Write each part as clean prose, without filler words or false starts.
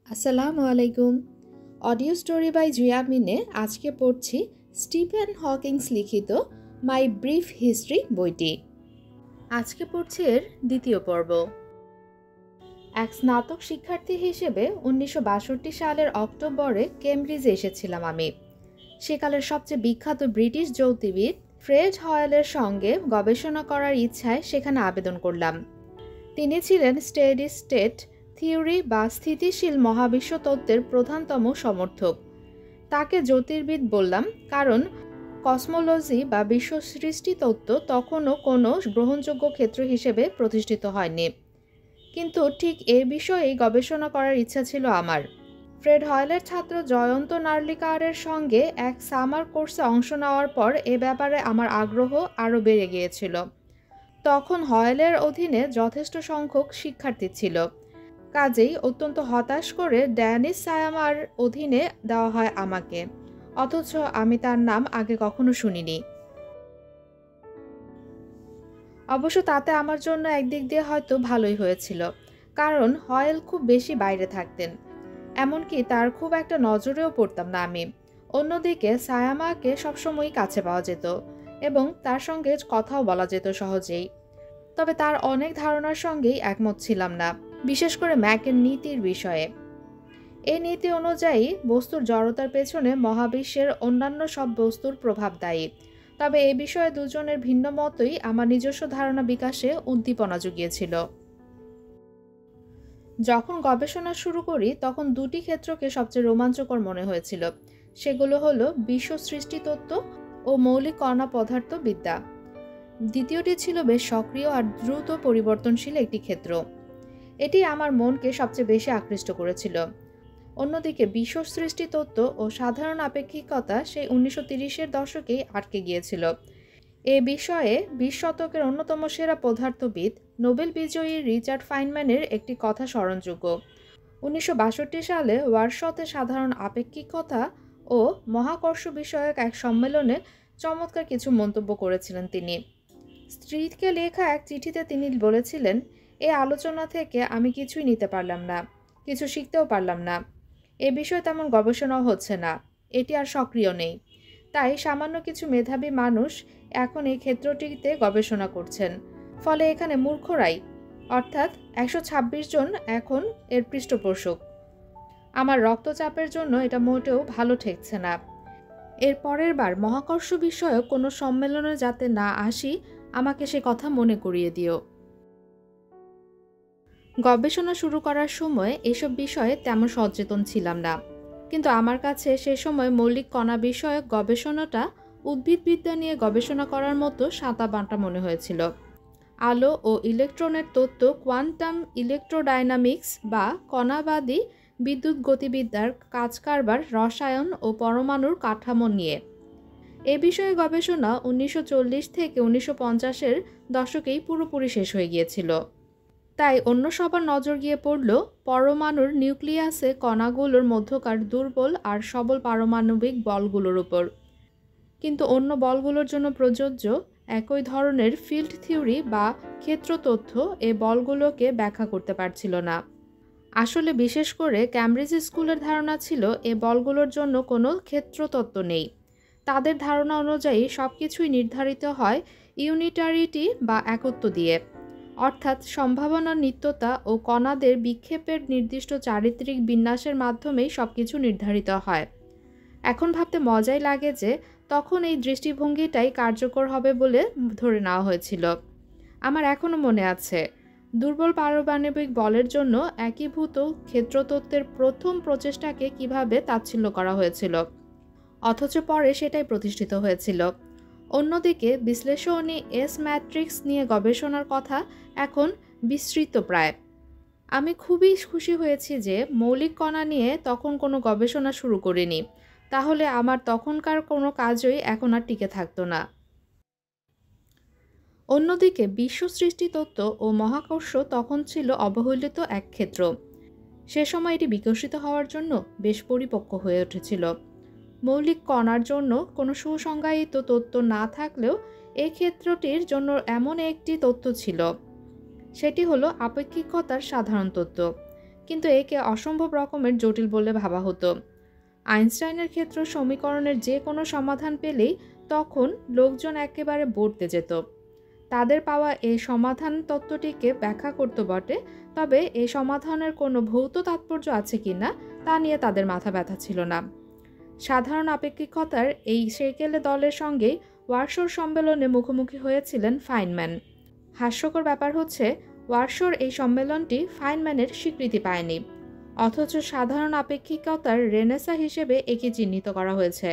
আসসালামু আলাইকুম। Audio story by জুয়া মিনে আজকে পড়ছি স্টিফেন হকিংস লিখিত মাই ব্রিফ হিস্ট্রি বইটি। আজকে পড়ছি এর দ্বিতীয় পর্ব। এক স্নাতক শিক্ষার্থী হিসেবে 1962 সালের অক্টোবরে কেমব্রিজে এসেছিলাম আমি। সেকালের সবচেয়ে বিখ্যাত ব্রিটিশ জ্যোতির্বিদ ফ্রেড হয়েলের সঙ্গে গবেষণা করার ইচ্ছায় সেখানে আবেদন করলাম। তিনি ছিলেন স্টেডি স্টেট থিওরি বা স্থিতিশীল মহাবিশ্ব তত্ত্বের প্রধানতম সমর্থক। তাকে জ্যোতির্বিদ বললাম কারণ কসমোলজি বা বিশ্ব সৃষ্টি তত্ত্ব তখনও কোনো গ্রহণযোগ্য ক্ষেত্র হিসেবে প্রতিষ্ঠিত হয়নি। কিন্তু ঠিক এ বিষয়েই গবেষণা করার ইচ্ছা ছিল আমার। ফ্রেড হয়েলের ছাত্র জয়ন্ত নার্লিকারের সঙ্গে এক সামার কোর্সে অংশ নেওয়ার পর এ ব্যাপারে আমার আগ্রহ আরও বেড়ে গিয়েছিল। তখন হয়েলের অধীনে যথেষ্ট সংখ্যক শিক্ষার্থী ছিল, কাজেই অত্যন্ত হতাশ করে ড্যানিস সায়ামার অধীনে দেওয়া হয় আমাকে, অথচ আমি তার নাম আগে কখনো শুনিনি। অবশ্য তাতে আমার জন্য একদিক দিয়ে হয়তো ভালোই হয়েছিল, কারণ হয়েল খুব বেশি বাইরে থাকতেন, এমনকি তার খুব একটা নজরেও পড়তাম না আমি। অন্যদিকে সায়ামাকে সবসময়ই কাছে পাওয়া যেত এবং তার সঙ্গে কথাও বলা যেত সহজেই। তবে তার অনেক ধারণার সঙ্গেই একমত ছিলাম না, বিশেষ করে ম্যাকের নীতির বিষয়ে। এই নীতি অনুযায়ী বস্তুর জড়তার পেছনে মহাবিশ্বের অন্যান্য সব বস্তুর প্রভাব দায়ী। তবে এ বিষয়ে দুজনের ভিন্ন মতই আমার নিজস্ব ধারণা বিকাশে উদ্দীপনা জুগিয়েছিল। যখন গবেষণা শুরু করি তখন দুটি ক্ষেত্রকে সবচেয়ে রোমাঞ্চকর মনে হয়েছিল। সেগুলো হলো বিশ্ব সৃষ্টি তত্ত্ব ও মৌলিক কণা পদার্থবিদ্যা। দ্বিতীয়টি ছিল বেশ সক্রিয় আর দ্রুত পরিবর্তনশীল একটি ক্ষেত্র। এটি আমার মনকে সবচেয়ে বেশি আকৃষ্ট করেছিল। অন্যদিকে বিশ্ব সৃষ্টি তত্ত্ব ও সাধারণ আপেক্ষিকতা সেই 1930-এর দশকেই আটকে গিয়েছিল। এ বিষয়ে 20 শতকের অন্যতম সেরা পদার্থবিদ নোবেল বিজয়ী রিচার্ড ফাইনম্যানের একটি কথা স্মরণযোগ্য। 1962 সালে ওয়ারশতে সাধারণ আপেক্ষিকতা ও মহাকর্ষ বিষয়ক এক সম্মেলনে চমৎকার কিছু মন্তব্য করেছিলেন তিনি। স্ত্রীকে লেখা এক চিঠিতে তিনি বলেছিলেন, এই আলোচনা থেকে আমি কিছুই নিতে পারলাম না, কিছু শিখতেও পারলাম না। এ বিষয়ে তেমন গবেষণাও হচ্ছে না, এটি আর সক্রিয় নেই। তাই সামান্য কিছু মেধাবী মানুষ এখন এই ক্ষেত্রটিতে গবেষণা করছেন। ফলে এখানে মূর্খরাই, অর্থাৎ 126 জন এখন এর পৃষ্ঠপোষক। আমার রক্তচাপের জন্য এটা মোটেও ভালো ঠেকছে না। এর পরের বার মহাকর্ষ বিষয়ক কোনো সম্মেলনে যাতে না আসি, আমাকে সে কথা মনে করিয়ে দিও। গবেষণা শুরু করার সময় এসব বিষয়ে তেমন সচেতন ছিলাম না, কিন্তু আমার কাছে সে সময় মৌলিক কণা বিষয়ক গবেষণাটা উদ্ভিদবিদ্যা নিয়ে গবেষণা করার মতো সাঁতাবাঁটা মনে হয়েছিল। আলো ও ইলেকট্রনের তত্ত্ব, কোয়ান্টাম ইলেকট্রোডাইনামিক্স বা কণাবাদী বিদ্যুৎ গতিবিদ্যার কাজকারবার, রসায়ন ও পরমাণুর কাঠামো নিয়ে। এ বিষয়ে গবেষণা 1940 থেকে 1950-এর দশকেই পুরোপুরি শেষ হয়ে গিয়েছিল। তাই অন্য সবার নজর গিয়ে পড়ল পরমাণুর নিউক্লিয়াসে কণাগুলোর মধ্যকার দুর্বল আর সবল পারমাণবিক বলগুলোর উপর। কিন্তু অন্য বলগুলোর জন্য প্রযোজ্য একই ধরনের ফিল্ড থিওরি বা ক্ষেত্র তথ্য এ বলগুলোকে ব্যাখ্যা করতে পারছিল না। আসলে বিশেষ করে ক্যামব্রিজ স্কুলের ধারণা ছিল এ বলগুলোর জন্য কোনো ক্ষেত্র তত্ত্ব নেই। তাদের ধারণা অনুযায়ী সব কিছুই নির্ধারিত হয় ইউনিটারিটি বা একত্ব দিয়ে, অর্থাৎ সম্ভাবনার নিত্যতা ও কণাদের বিক্ষেপের নির্দিষ্ট চারিত্রিক বিন্যাসের মাধ্যমেই সবকিছু নির্ধারিত হয়। এখন ভাবতে মজাই লাগে যে তখন এই দৃষ্টিভঙ্গিটাই কার্যকর হবে বলে ধরে নেওয়া হয়েছিল। আমার এখনও মনে আছে, দুর্বল পারমাণবিক বলের জন্য একীভূত ক্ষেত্রতত্ত্বের প্রথম প্রচেষ্টাকে কিভাবে তাচ্ছিল্য করা হয়েছিল, অথচ পরে সেটাই প্রতিষ্ঠিত হয়েছিল। অন্যদিকে বিশ্লেষণী এস ম্যাট্রিক্স নিয়ে গবেষণার কথা এখন বিস্তৃত প্রায়। আমি খুবই খুশি হয়েছি যে মৌলিক কণা নিয়ে তখন কোনো গবেষণা শুরু করিনি, তাহলে আমার তখনকার কোনো কাজই এখন আর টিকে থাকতো না। অন্যদিকে বিশ্ব সৃষ্টি তত্ত্ব ও মহাকর্ষ তখন ছিল অবহেলিত এক ক্ষেত্র। সে সময় এটি বিকশিত হওয়ার জন্য বেশ পরিপক্ক হয়ে উঠেছিল। মৌলিক কণার জন্য কোনো সুসংজ্ঞায়িত তত্ত্ব না থাকলেও এই ক্ষেত্রটির জন্য এমন একটি তত্ত্ব ছিল, সেটি হলো আপেক্ষিকতার সাধারণ তত্ত্ব। কিন্তু একে অসম্ভব রকমের জটিল বলে ভাবা হতো। আইনস্টাইনের ক্ষেত্র সমীকরণের যে কোনো সমাধান পেলেই তখন লোকজন একেবারে বর্তে যেত। তাদের পাওয়া এই সমাধান তত্ত্বটিকে ব্যাখ্যা করতে বটে, তবে এই সমাধানের কোনো ভৌত তাৎপর্য আছে কিনা তা নিয়ে তাদের মাথা ব্যথা ছিল না। সাধারণ আপেক্ষিকতার এই সেকেলে দলের সঙ্গেই ওয়ারশোর সম্মেলনে মুখোমুখি হয়েছিলেন ফাইনম্যান। হাস্যকর ব্যাপার হচ্ছে, ওয়ারশোর এই সম্মেলনটি ফাইনম্যানের স্বীকৃতি পায়নি, অথচ সাধারণ আপেক্ষিকতার রেনেসা হিসেবে একে চিহ্নিত করা হয়েছে।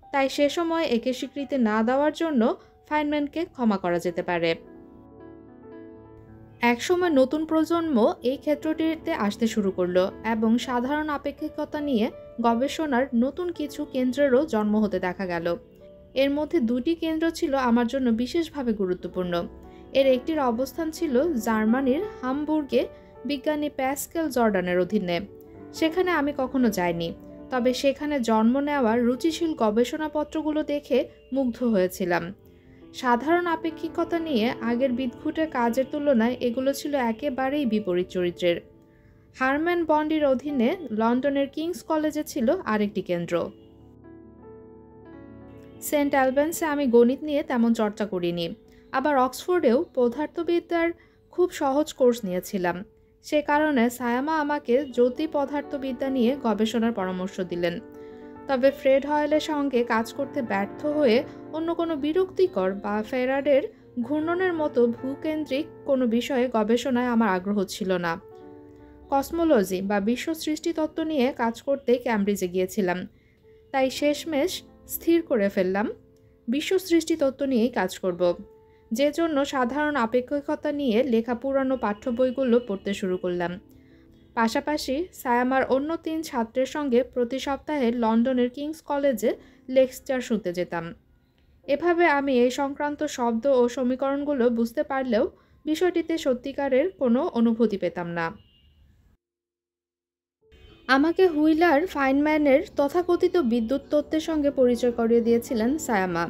তাই সে সময় একে স্বীকৃতি না দেওয়ার জন্য ফাইনম্যানকে ক্ষমা করা যেতে পারে। একসময় নতুন প্রজন্ম এই ক্ষেত্রটিতে আসতে শুরু করলো এবং সাধারণ আপেক্ষিকতা নিয়ে গবেষণার নতুন কিছু কেন্দ্রেরও জন্ম হতে দেখা গেল। এর মধ্যে দুটি কেন্দ্র ছিল আমার জন্য বিশেষভাবে গুরুত্বপূর্ণ। এর একটির অবস্থান ছিল জার্মানির হামবুর্গে বিজ্ঞানী প্যাসকেল জর্ডানের অধীনে। সেখানে আমি কখনো যাইনি, তবে সেখানে জন্ম নেওয়ার রুচিশীল গবেষণাপত্রগুলো দেখে মুগ্ধ হয়েছিলাম। সাধারণ আপেক্ষিকতা নিয়ে আগের বিদঘুটে কাজের তুলনায় এগুলো ছিল একেবারেই বিপরীত চরিত্রের। হারম্যান বন্ডির অধীনে লন্ডনের কিংস কলেজে ছিল আরেকটি কেন্দ্র। সেন্ট অ্যালবান্সে আমি গণিত নিয়ে তেমন চর্চা করিনি, আবার অক্সফোর্ডেও পদার্থবিদ্যার খুব সহজ কোর্স নিয়েছিলাম। সে কারণে সায়ামা আমাকে জ্যোতি পদার্থবিদ্যা নিয়ে গবেষণার পরামর্শ দিলেন। তবে ফ্রেড হয়েলের সঙ্গে কাজ করতে ব্যর্থ হয়ে অন্য কোনো বিরক্তিকর বা ফ্যারাডের ঘূর্ণনের মতো ভূকেন্দ্রিক কোনো বিষয়ে গবেষণায় আমার আগ্রহ ছিল না। কসমোলজি বা বিশ্ব সৃষ্টিতত্ত্ব নিয়ে কাজ করতে ক্যামব্রিজে গিয়েছিলাম, তাই শেষমেশ স্থির করে ফেললাম বিশ্ব সৃষ্টিতত্ত্ব নিয়েই কাজ করব, যে জন্য সাধারণ আপেক্ষিকতা নিয়ে লেখা পুরানো পাঠ্য বইগুলো পড়তে শুরু করলাম। পাশাপাশি সায়ামার অন্য 3 ছাত্রের সঙ্গে প্রতি সপ্তাহে লন্ডনের কিংস কলেজে লেকচার শুনতে যেতাম। এভাবে আমি এই সংক্রান্ত শব্দ ও সমীকরণগুলো বুঝতে পারলেও বিষয়টিতে সত্যিকারের কোনো অনুভূতি পেতাম না। আমাকে হুইলার ফাইনম্যানের তথাকথিত বিদ্যুৎ তত্ত্বের সঙ্গে পরিচয় করিয়ে দিয়েছিলেন সায়ামা।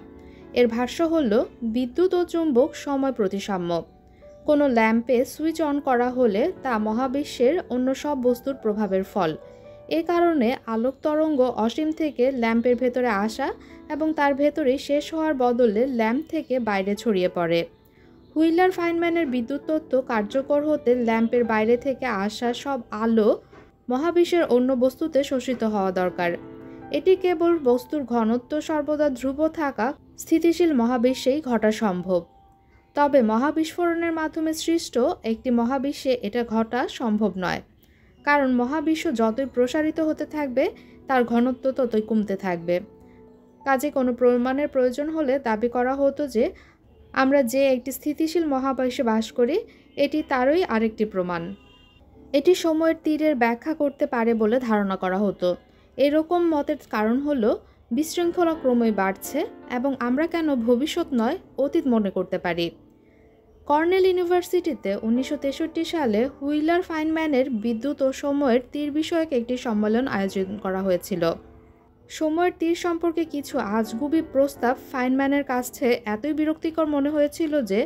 এর ভাষ্য হল বিদ্যুৎ ও চুম্বক সময় প্রতিসাম্য। কোনো ল্যাম্পে সুইচ অন করা হলে তা মহাবিশ্বের অন্য সব বস্তুর প্রভাবের ফল। এ কারণে আলোক তরঙ্গ অসীম থেকে ল্যাম্পের ভেতরে আসা এবং তার ভেতরেই শেষ হওয়ার বদলে ল্যাম্প থেকে বাইরে ছড়িয়ে পড়ে। হুইলার ফাইনম্যানের বিদ্যুৎ তত্ত্ব কার্যকর হতে ল্যাম্পের বাইরে থেকে আসা সব আলো মহাবিশ্বের অন্য বস্তুতে শোষিত হওয়া দরকার। এটি কেবল বস্তুর ঘনত্ব সর্বদা ধ্রুব থাকা স্থিতিশীল মহাবিশ্বেই ঘটা সম্ভব। তবে মহাবিস্ফোরণের মাধ্যমে সৃষ্ট একটি মহাবিশ্বে এটা ঘটা সম্ভব নয়, কারণ মহাবিশ্ব যতই প্রসারিত হতে থাকবে তার ঘনত্ব ততই কমতে থাকবে। কাজে কোনো প্রমাণের প্রয়োজন হলে দাবি করা হতো যে আমরা যে একটি স্থিতিশীল মহাবিশ্বে বাস করি এটি তারই আরেকটি প্রমাণ। এটি সময়ের তীরের ব্যাখ্যা করতে পারে বলে ধারণা করা হতো। এরকম মতের কারণ হলো বিশৃঙ্খলা ক্রমে বাড়ছে এবং আমরা কেন ভবিষ্যৎ নয় অতীত মনে করতে পারি। কর্নেল ইউনিভার্সিটিতে 1963 সালে হুইলার ফাইনম্যানের বিদ্যুৎ ও সময়ের তীর বিষয়ক একটি সম্মেলন আয়োজন করা হয়েছিল। সময়ের তীর সম্পর্কে কিছু আজগুবি প্রস্তাব ফাইনম্যানের কাছে এতই বিরক্তিকর মনে হয়েছিল যে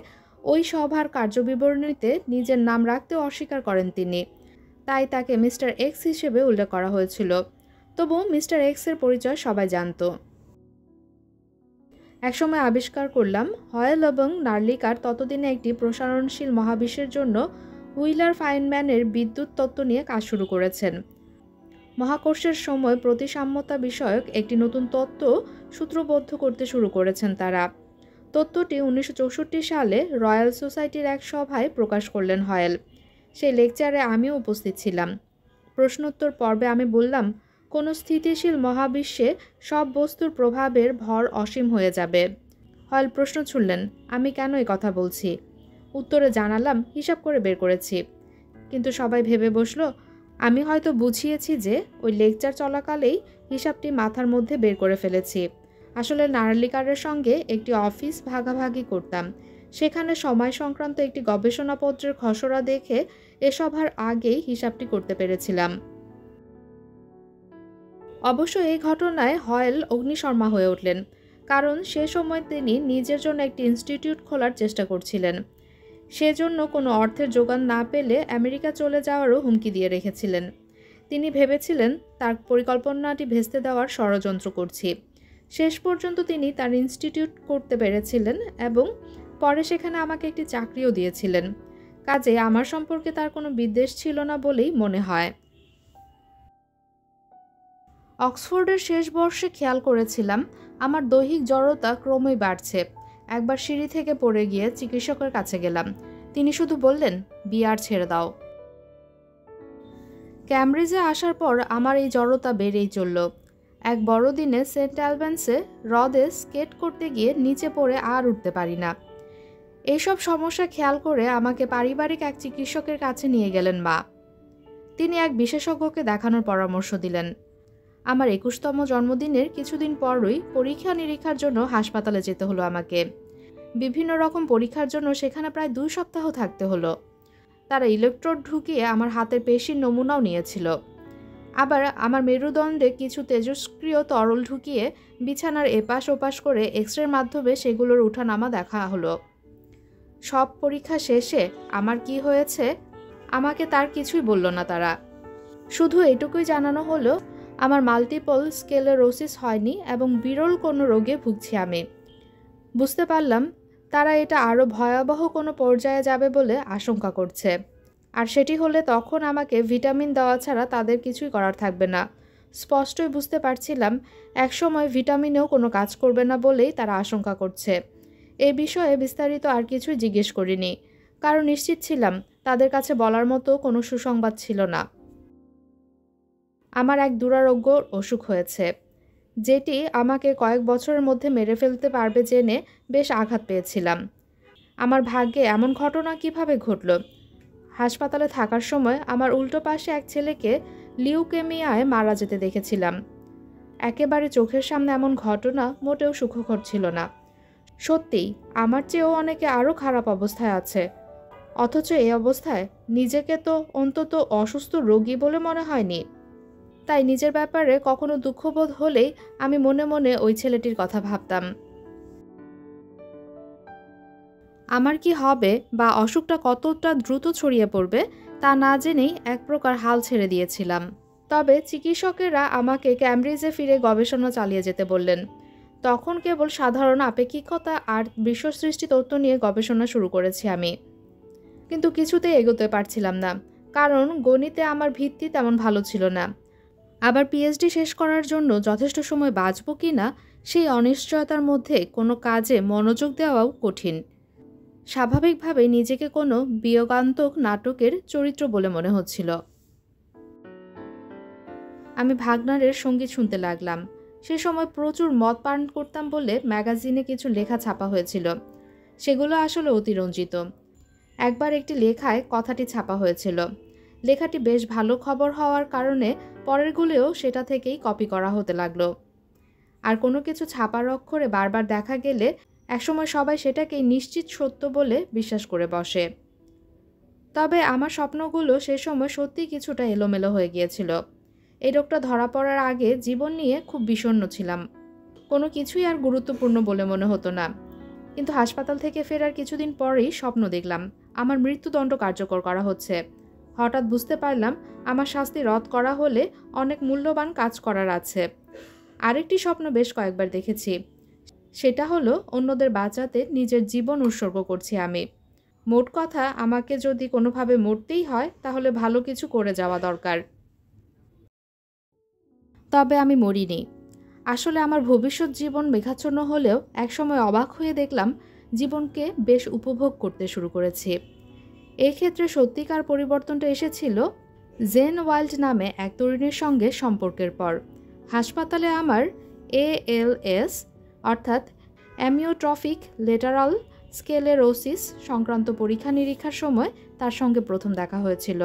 ওই সভার কার্যবিবরণীতে নিজের নাম রাখতে অস্বীকার করেন তিনি। তাই তাকে মিস্টার এক্স হিসেবে উল্লেখ করা হয়েছিল। তবু মিস্টার এক্সের পরিচয় সবাই জানত। একসময় আবিষ্কার করলাম হয়েল এবং নার্লিকার ততদিনে একটি প্রসারণশীল মহাবিশ্বের জন্য হুইলার ফাইনম্যানের বিদ্যুৎ তত্ত্ব নিয়ে কাজ শুরু করেছেন। মহাকর্ষের সময় প্রতিসাম্যতা বিষয়ক একটি নতুন তত্ত্ব সূত্রবদ্ধ করতে শুরু করেছেন তারা। তত্ত্বটি 1964 সালে রয়্যাল সোসাইটির এক সভায় প্রকাশ করলেন হয়েল। সেই লেকচারে আমিও উপস্থিত ছিলাম। প্রশ্নোত্তর পর্বে আমি বললাম, কোনো স্থিতিশীল মহাবিশ্বে সব বস্তুর প্রভাবের ভর অসীম হয়ে যাবে। হয়েল প্রশ্ন ছুড়লেন, আমি কেন এই কথা বলছি? উত্তরে জানালাম, হিসাব করে বের করেছি। কিন্তু সবাই ভেবে বসলো আমি হয়তো বুঝিয়েছি যে ওই লেকচার চলাকালেই হিসাবটি মাথার মধ্যে বের করে ফেলেছি। আসলে নার্লিকারের সঙ্গে একটি অফিস ভাগাভাগি করতাম। সেখানে সময় সংক্রান্ত একটি গবেষণাপত্রের খসড়া দেখে এ সভার আগেই হিসাবটি করতে পেরেছিলাম। অবশ্য এই ঘটনায় হয়েল অগ্নিশর্মা হয়ে উঠলেন, কারণ সে সময় তিনি নিজের জন্য একটি ইনস্টিটিউট খোলার চেষ্টা করছিলেন। সেজন্য কোনো অর্থের যোগান না পেলে আমেরিকা চলে যাওয়ারও হুমকি দিয়ে রেখেছিলেন। তিনি ভেবেছিলেন তার পরিকল্পনাটি ভেস্তে দেওয়ার ষড়যন্ত্র করছি। শেষ পর্যন্ত তিনি তার ইনস্টিটিউট করতে পেরেছিলেন এবং পরে সেখানে আমাকে একটি চাকরিও দিয়েছিলেন। কাজে আমার সম্পর্কে তার কোনো বিদ্বেষ ছিল না বলেই মনে হয়। অক্সফোর্ডের শেষ বর্ষে খেয়াল করেছিলাম আমার দৈহিক জড়তা ক্রমেই বাড়ছে। একবার সিঁড়ি থেকে পড়ে গিয়ে চিকিৎসকের কাছে গেলাম। তিনি শুধু বললেন, বিয়ার ছেড়ে দাও। ক্যামব্রিজে আসার পর আমার এই জড়তা বেড়েই চলল। এক বড়দিনে সেন্ট অ্যালবান্সে হ্রদে স্কেট করতে গিয়ে নিচে পড়ে আর উঠতে পারি না। এইসব সমস্যা খেয়াল করে আমাকে পারিবারিক এক চিকিৎসকের কাছে নিয়ে গেলেন মা। তিনি এক বিশেষজ্ঞকে দেখানোর পরামর্শ দিলেন। আমার 21তম জন্মদিনের কিছুদিন পরই পরীক্ষা নিরীক্ষার জন্য হাসপাতালে যেতে হলো আমাকে। বিভিন্ন রকম পরীক্ষার জন্য সেখানে প্রায় 2 সপ্তাহ থাকতে হলো। তারা ইলেকট্রোড ঢুকিয়ে আমার হাতের পেশির নমুনাও নিয়েছিল। আবার আমার মেরুদণ্ডে কিছু তেজস্ক্রিয় তরল ঢুকিয়ে বিছানার এপাশ ওপাশ করে এক্স-রের মাধ্যমে সেগুলোর উঠানামা দেখা হলো। সব পরীক্ষা শেষে আমার কি হয়েছে আমাকে তার কিছুই বলল না তারা। শুধু এটুকুই জানানো হলো আমার মাল্টিপল স্ক্লেরোসিস হয়নি এবং বিরল কোনো রোগে ভুগছি আমি। বুঝতে পারলাম তারা এটা আরও ভয়াবহ কোনো পর্যায়ে যাবে বলে আশঙ্কা করছে। আর সেটি হলে তখন আমাকে ভিটামিন দেওয়া ছাড়া তাদের কিছুই করার থাকবে না। স্পষ্টই বুঝতে পারছিলাম একসময় ভিটামিনেও কোনো কাজ করবে না বলেই তারা আশঙ্কা করছে। এ বিষয়ে বিস্তারিত আর কিছুই জিজ্ঞেস করিনি, কারণ নিশ্চিত ছিলাম তাদের কাছে বলার মতো কোনো সুসংবাদ ছিল না। আমার এক দুরারোগ্য অসুখ হয়েছে, যেটি আমাকে কয়েক বছরের মধ্যে মেরে ফেলতে পারবে জেনে বেশ আঘাত পেয়েছিলাম। আমার ভাগ্যে এমন ঘটনা কিভাবে ঘটল? হাসপাতালে থাকার সময় আমার উল্টো পাশে এক ছেলেকে লিউকেমিয়ায় মারা যেতে দেখেছিলাম। একেবারে চোখের সামনে এমন ঘটনা মোটেও সুখকর ছিল না। সত্যিই আমার চেয়েও অনেকে আরও খারাপ অবস্থায় আছে, অথচ এই অবস্থায় নিজেকে তো অন্তত অসুস্থ রোগী বলে মনে হয়নি। তাই নিজের ব্যাপারে কখনো দুঃখবোধ হলেই আমি মনে মনে ওই ছেলেটির কথা ভাবতাম। আমার কি হবে বা অসুখটা কতটা দ্রুত ছড়িয়ে পড়বে তা না জেনেই এক প্রকার হাল ছেড়ে দিয়েছিলাম। তবে চিকিৎসকেরা আমাকে ক্যামব্রিজে ফিরে গবেষণা চালিয়ে যেতে বললেন। তখন কেবল সাধারণ আপেক্ষিকতা আর বিশ্বসৃষ্টি তত্ত্ব নিয়ে গবেষণা শুরু করেছি আমি। কিন্তু কিছুতেই এগোতে পারছিলাম না, কারণ গণিতে আমার ভিত্তি তেমন ভালো ছিল না। আবার পিএইচডি শেষ করার জন্য যথেষ্ট সময় বাঁচব কি না সেই অনিশ্চয়তার মধ্যে কোনো কাজে মনোযোগ দেওয়াও কঠিন। স্বাভাবিকভাবেই নিজেকে কোনো বিয়োগান্তক নাটকের চরিত্র বলে মনে হচ্ছিল। আমি ভাগনারের সঙ্গীত শুনতে লাগলাম। সে সময় প্রচুর মদ পান করতাম বলে ম্যাগাজিনে কিছু লেখা ছাপা হয়েছিল। সেগুলো আসলে অতিরঞ্জিত। একবার একটি লেখায় কথাটি ছাপা হয়েছিল। লেখাটি বেশ ভালো খবর হওয়ার কারণে পরেরগুলোও সেটা থেকেই কপি করা হতে লাগলো। আর কোনো কিছু ছাপার অক্ষরে বারবার দেখা গেলে একসময় সবাই সেটাকেই নিশ্চিত সত্য বলে বিশ্বাস করে বসে। তবে আমার স্বপ্নগুলো সে সময় সত্যিই কিছুটা এলোমেলো হয়ে গিয়েছিল। এই রোগটা ধরা পড়ার আগে জীবন নিয়ে খুব বিষণ্ণ ছিলাম। কোনো কিছুই আর গুরুত্বপূর্ণ বলে মনে হতো না। কিন্তু হাসপাতাল থেকে ফেরার কিছুদিন পরেই স্বপ্ন দেখলাম আমার মৃত্যুদণ্ড কার্যকর করা হচ্ছে। হঠাৎ বুঝতে পারলাম আমার শাস্তি রদ করা হলে অনেক মূল্যবান কাজ করার আছে। আরেকটি স্বপ্ন বেশ কয়েকবার দেখেছি। সেটা হলো অন্যদের বাঁচাতে নিজের জীবন উৎসর্গ করছি আমি। মোট কথা, আমাকে যদি কোনোভাবে মরতেই হয় তাহলে ভালো কিছু করে যাওয়া দরকার। তবে আমি মরিনি। আসলে আমার ভবিষ্যৎ জীবন মেঘাচ্ছন্ন হলেও একসময় অবাক হয়ে দেখলাম জীবনকে বেশ উপভোগ করতে শুরু করেছি। এক্ষেত্রে সত্যিকার পরিবর্তনটা এসেছিল জেন ওয়াইল্ড নামে এক তরুণীর সঙ্গে সম্পর্কের পর। হাসপাতালে আমার ALS অর্থাৎ অ্যামিওট্রফিক লেটারাল স্ক্লেরোসিস সংক্রান্ত পরীক্ষা নিরীক্ষার সময় তার সঙ্গে প্রথম দেখা হয়েছিল।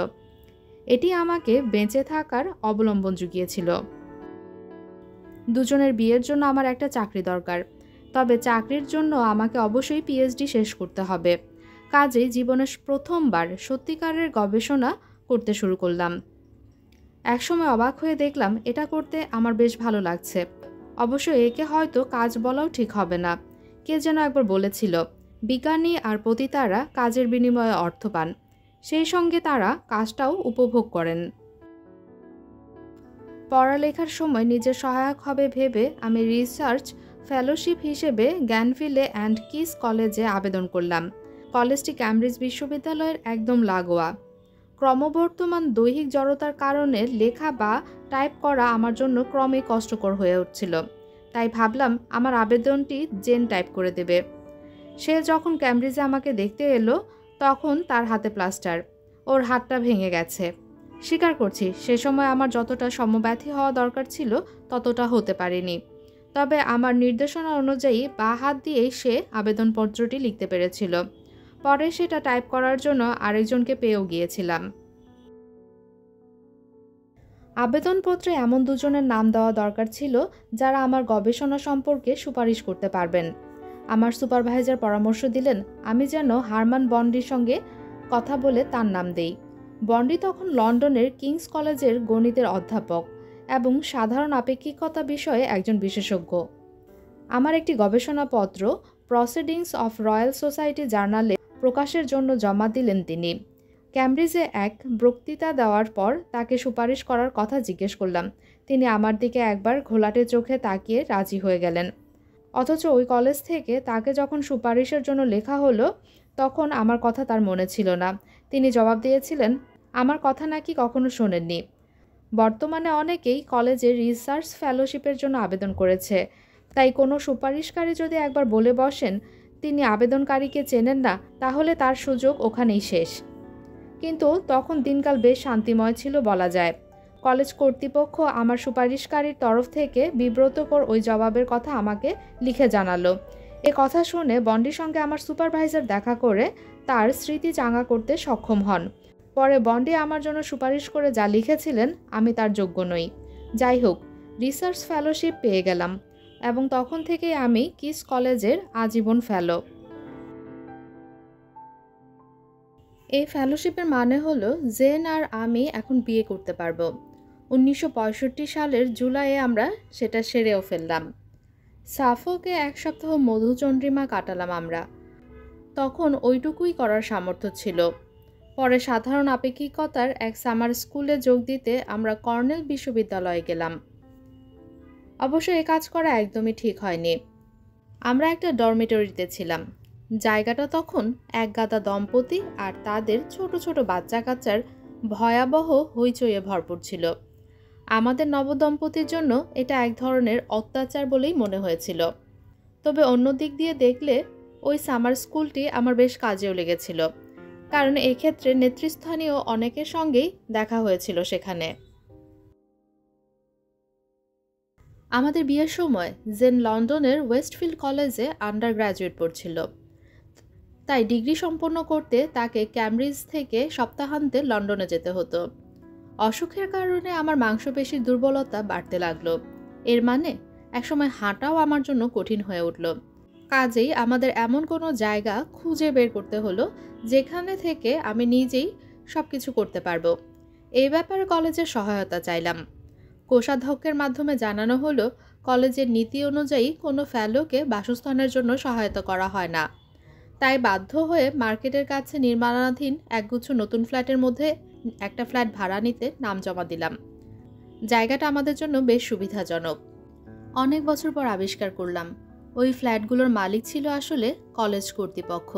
এটি আমাকে বেঁচে থাকার অবলম্বন জুগিয়েছিল। দুজনের বিয়ের জন্য আমার একটা চাকরি দরকার, তবে চাকরির জন্য আমাকে অবশ্যই পিএইচডি শেষ করতে হবে। কাজেই জীবনের প্রথমবার সত্যিকারের গবেষণা করতে শুরু করলাম। একসময় অবাক হয়ে দেখলাম এটা করতে আমার বেশ ভালো লাগছে। অবশ্য একে হয়তো কাজ বলাও ঠিক হবে না। কে যেন একবার বলেছিল, বিজ্ঞানী আর পতিতারা কাজের বিনিময়ে অর্থ পান, সেই সঙ্গে তারা কাজটাও উপভোগ করেন। পড়ালেখার সময় নিজের সহায়ক হবে ভেবে আমি রিসার্চ ফেলোশিপ হিসেবে গ্যানভিলে অ্যান্ড কিস কলেজে আবেদন করলাম। কলেজটি ক্যামব্রিজ বিশ্ববিদ্যালয়ের একদম লাগোয়া। ক্রমবর্ধমান দৈহিক জড়তার কারণে লেখা বা টাইপ করা আমার জন্য ক্রমে কষ্টকর হয়ে উঠছিল। তাই ভাবলাম আমার আবেদনটি জেন টাইপ করে দেবে। সে যখন ক্যামব্রিজে আমাকে দেখতে এলো তখন তার হাতে প্লাস্টার, ওর হাতটা ভেঙে গেছে। স্বীকার করছি, সে সময় আমার যতটা সমব্যথী হওয়া দরকার ছিল ততটা হতে পারেনি। তবে আমার নির্দেশনা অনুযায়ী বাঁ হাত দিয়েই সে আবেদনপত্রটি লিখতে পেরেছিল। পরে সেটা টাইপ করার জন্য আরেকজনকে পেয়েও গিয়েছিলাম। আবেদনপত্রে এমন দুজনের নাম দেওয়া দরকার ছিল যারা আমার গবেষণা সম্পর্কে সুপারিশ করতে পারবেন। আমার সুপারভাইজার পরামর্শ দিলেন আমি যেন হারমান বন্ডির সঙ্গে কথা বলে তার নাম দেই। বন্ডি তখন লন্ডনের কিংস কলেজের গণিতের অধ্যাপক এবং সাধারণ আপেক্ষিকতা বিষয়ে একজন বিশেষজ্ঞ। আমার একটি গবেষণাপত্র প্রসিডিংস অফ রয়্যাল সোসাইটি জার্নালে প্রকাশের জন্য জমা দিলেন তিনি। ক্যামব্রিজে এক বক্তৃতা দেওয়ার পর তাকে সুপারিশ করার কথা জিজ্ঞেস করলাম। তিনি আমার দিকে একবার ঘোলাটে চোখে তাকিয়ে রাজি হয়ে গেলেন। অথচ ওই কলেজ থেকে তাকে যখন সুপারিশের জন্য লেখা হলো তখন আমার কথা তার মনে ছিল না। তিনি জবাব দিয়েছিলেন আমার কথা নাকি কখনো শোনেননি। বর্তমানে অনেকেই কলেজে রিসার্চ ফেলোশিপের জন্য আবেদন করেছে, তাই কোনো সুপারিশকারী যদি একবার বলে বসেন তিনি আবেদনকারীকে চেনেন না, তাহলে তার সুযোগ ওখানেই শেষ। কিন্তু তখন দিনকাল বেশ শান্তিময় ছিল বলা যায়। কলেজ কর্তৃপক্ষ আমার সুপারিশকারীর তরফ থেকে বিব্রতকর ওই জবাবের কথা আমাকে লিখে জানালো। এ কথা শুনে বন্ডির সঙ্গে আমার সুপারভাইজার দেখা করে তার স্মৃতি চাঙ্গা করতে সক্ষম হন। পরে বন্ডি আমার জন্য সুপারিশ করে যা লিখেছিলেন আমি তার যোগ্য নই। যাই হোক, রিসার্চ ফেলোশিপ পেয়ে গেলাম এবং তখন থেকেই আমি কিস কলেজের আজীবন ফেলো। এই ফেলোশিপের মানে হলো জেন আর আমি এখন বিয়ে করতে পারবো। 1965 সালের জুলাইয়ে আমরা সেটা সেরেও ফেললাম। সাফোকে 1 সপ্তাহ মধুচন্দ্রিমা কাটালাম আমরা। তখন ওইটুকুই করার সামর্থ্য ছিল। পরে সাধারণ আপেক্ষিকতার এক সামার স্কুলে যোগ দিতে আমরা কর্নেল বিশ্ববিদ্যালয়ে গেলাম। অবশ্য এ কাজ করা একদমই ঠিক হয়নি। আমরা একটা ডরমিটরিতে ছিলাম। জায়গাটা তখন এক গাদা দম্পতি আর তাদের ছোট ছোট বাচ্চা কাচ্চার ভয়াবহ হইচইয়ে ভরপুর ছিল। আমাদের নবদম্পতির জন্য এটা এক ধরনের অত্যাচার বলেই মনে হয়েছিল। তবে অন্য দিক দিয়ে দেখলে ওই সামার স্কুলটি আমার বেশ কাজেও লেগেছিল, কারণ এক্ষেত্রে নেতৃস্থানীয় অনেকের সঙ্গেই দেখা হয়েছিল সেখানে। আমাদের বিয়ের সময় জেন লন্ডনের ওয়েস্টফিল্ড কলেজে আন্ডার গ্র্যাজুয়েট পড়ছিল, তাই ডিগ্রি সম্পন্ন করতে তাকে ক্যামব্রিজ থেকে সপ্তাহান্তে লন্ডনে যেতে হতো। অসুখের কারণে আমার মাংসপেশির দুর্বলতা বাড়তে লাগলো। এর মানে একসময় হাঁটাও আমার জন্য কঠিন হয়ে উঠল। কাজেই আমাদের এমন কোনো জায়গা খুঁজে বের করতে হলো যেখানে থেকে আমি নিজেই সব কিছু করতে পারবো। এই ব্যাপারে কলেজের সহায়তা চাইলাম। কোষাধ্যক্ষের মাধ্যমে জানানো হলো কলেজের নীতি অনুযায়ী কোনো ফেলোকে বাসস্থানের জন্য সহায়তা করা হয় না। তাই বাধ্য হয়ে মার্কেটের কাছে নির্মাণাধীন একগুচ্ছ নতুন ফ্ল্যাটের মধ্যে একটা ফ্ল্যাট ভাড়া নিতে নাম জমা দিলাম। জায়গাটা আমাদের জন্য বেশ সুবিধাজনক। অনেক বছর পর আবিষ্কার করলাম ওই ফ্ল্যাটগুলোর মালিক ছিল আসলে কলেজ কর্তৃপক্ষ,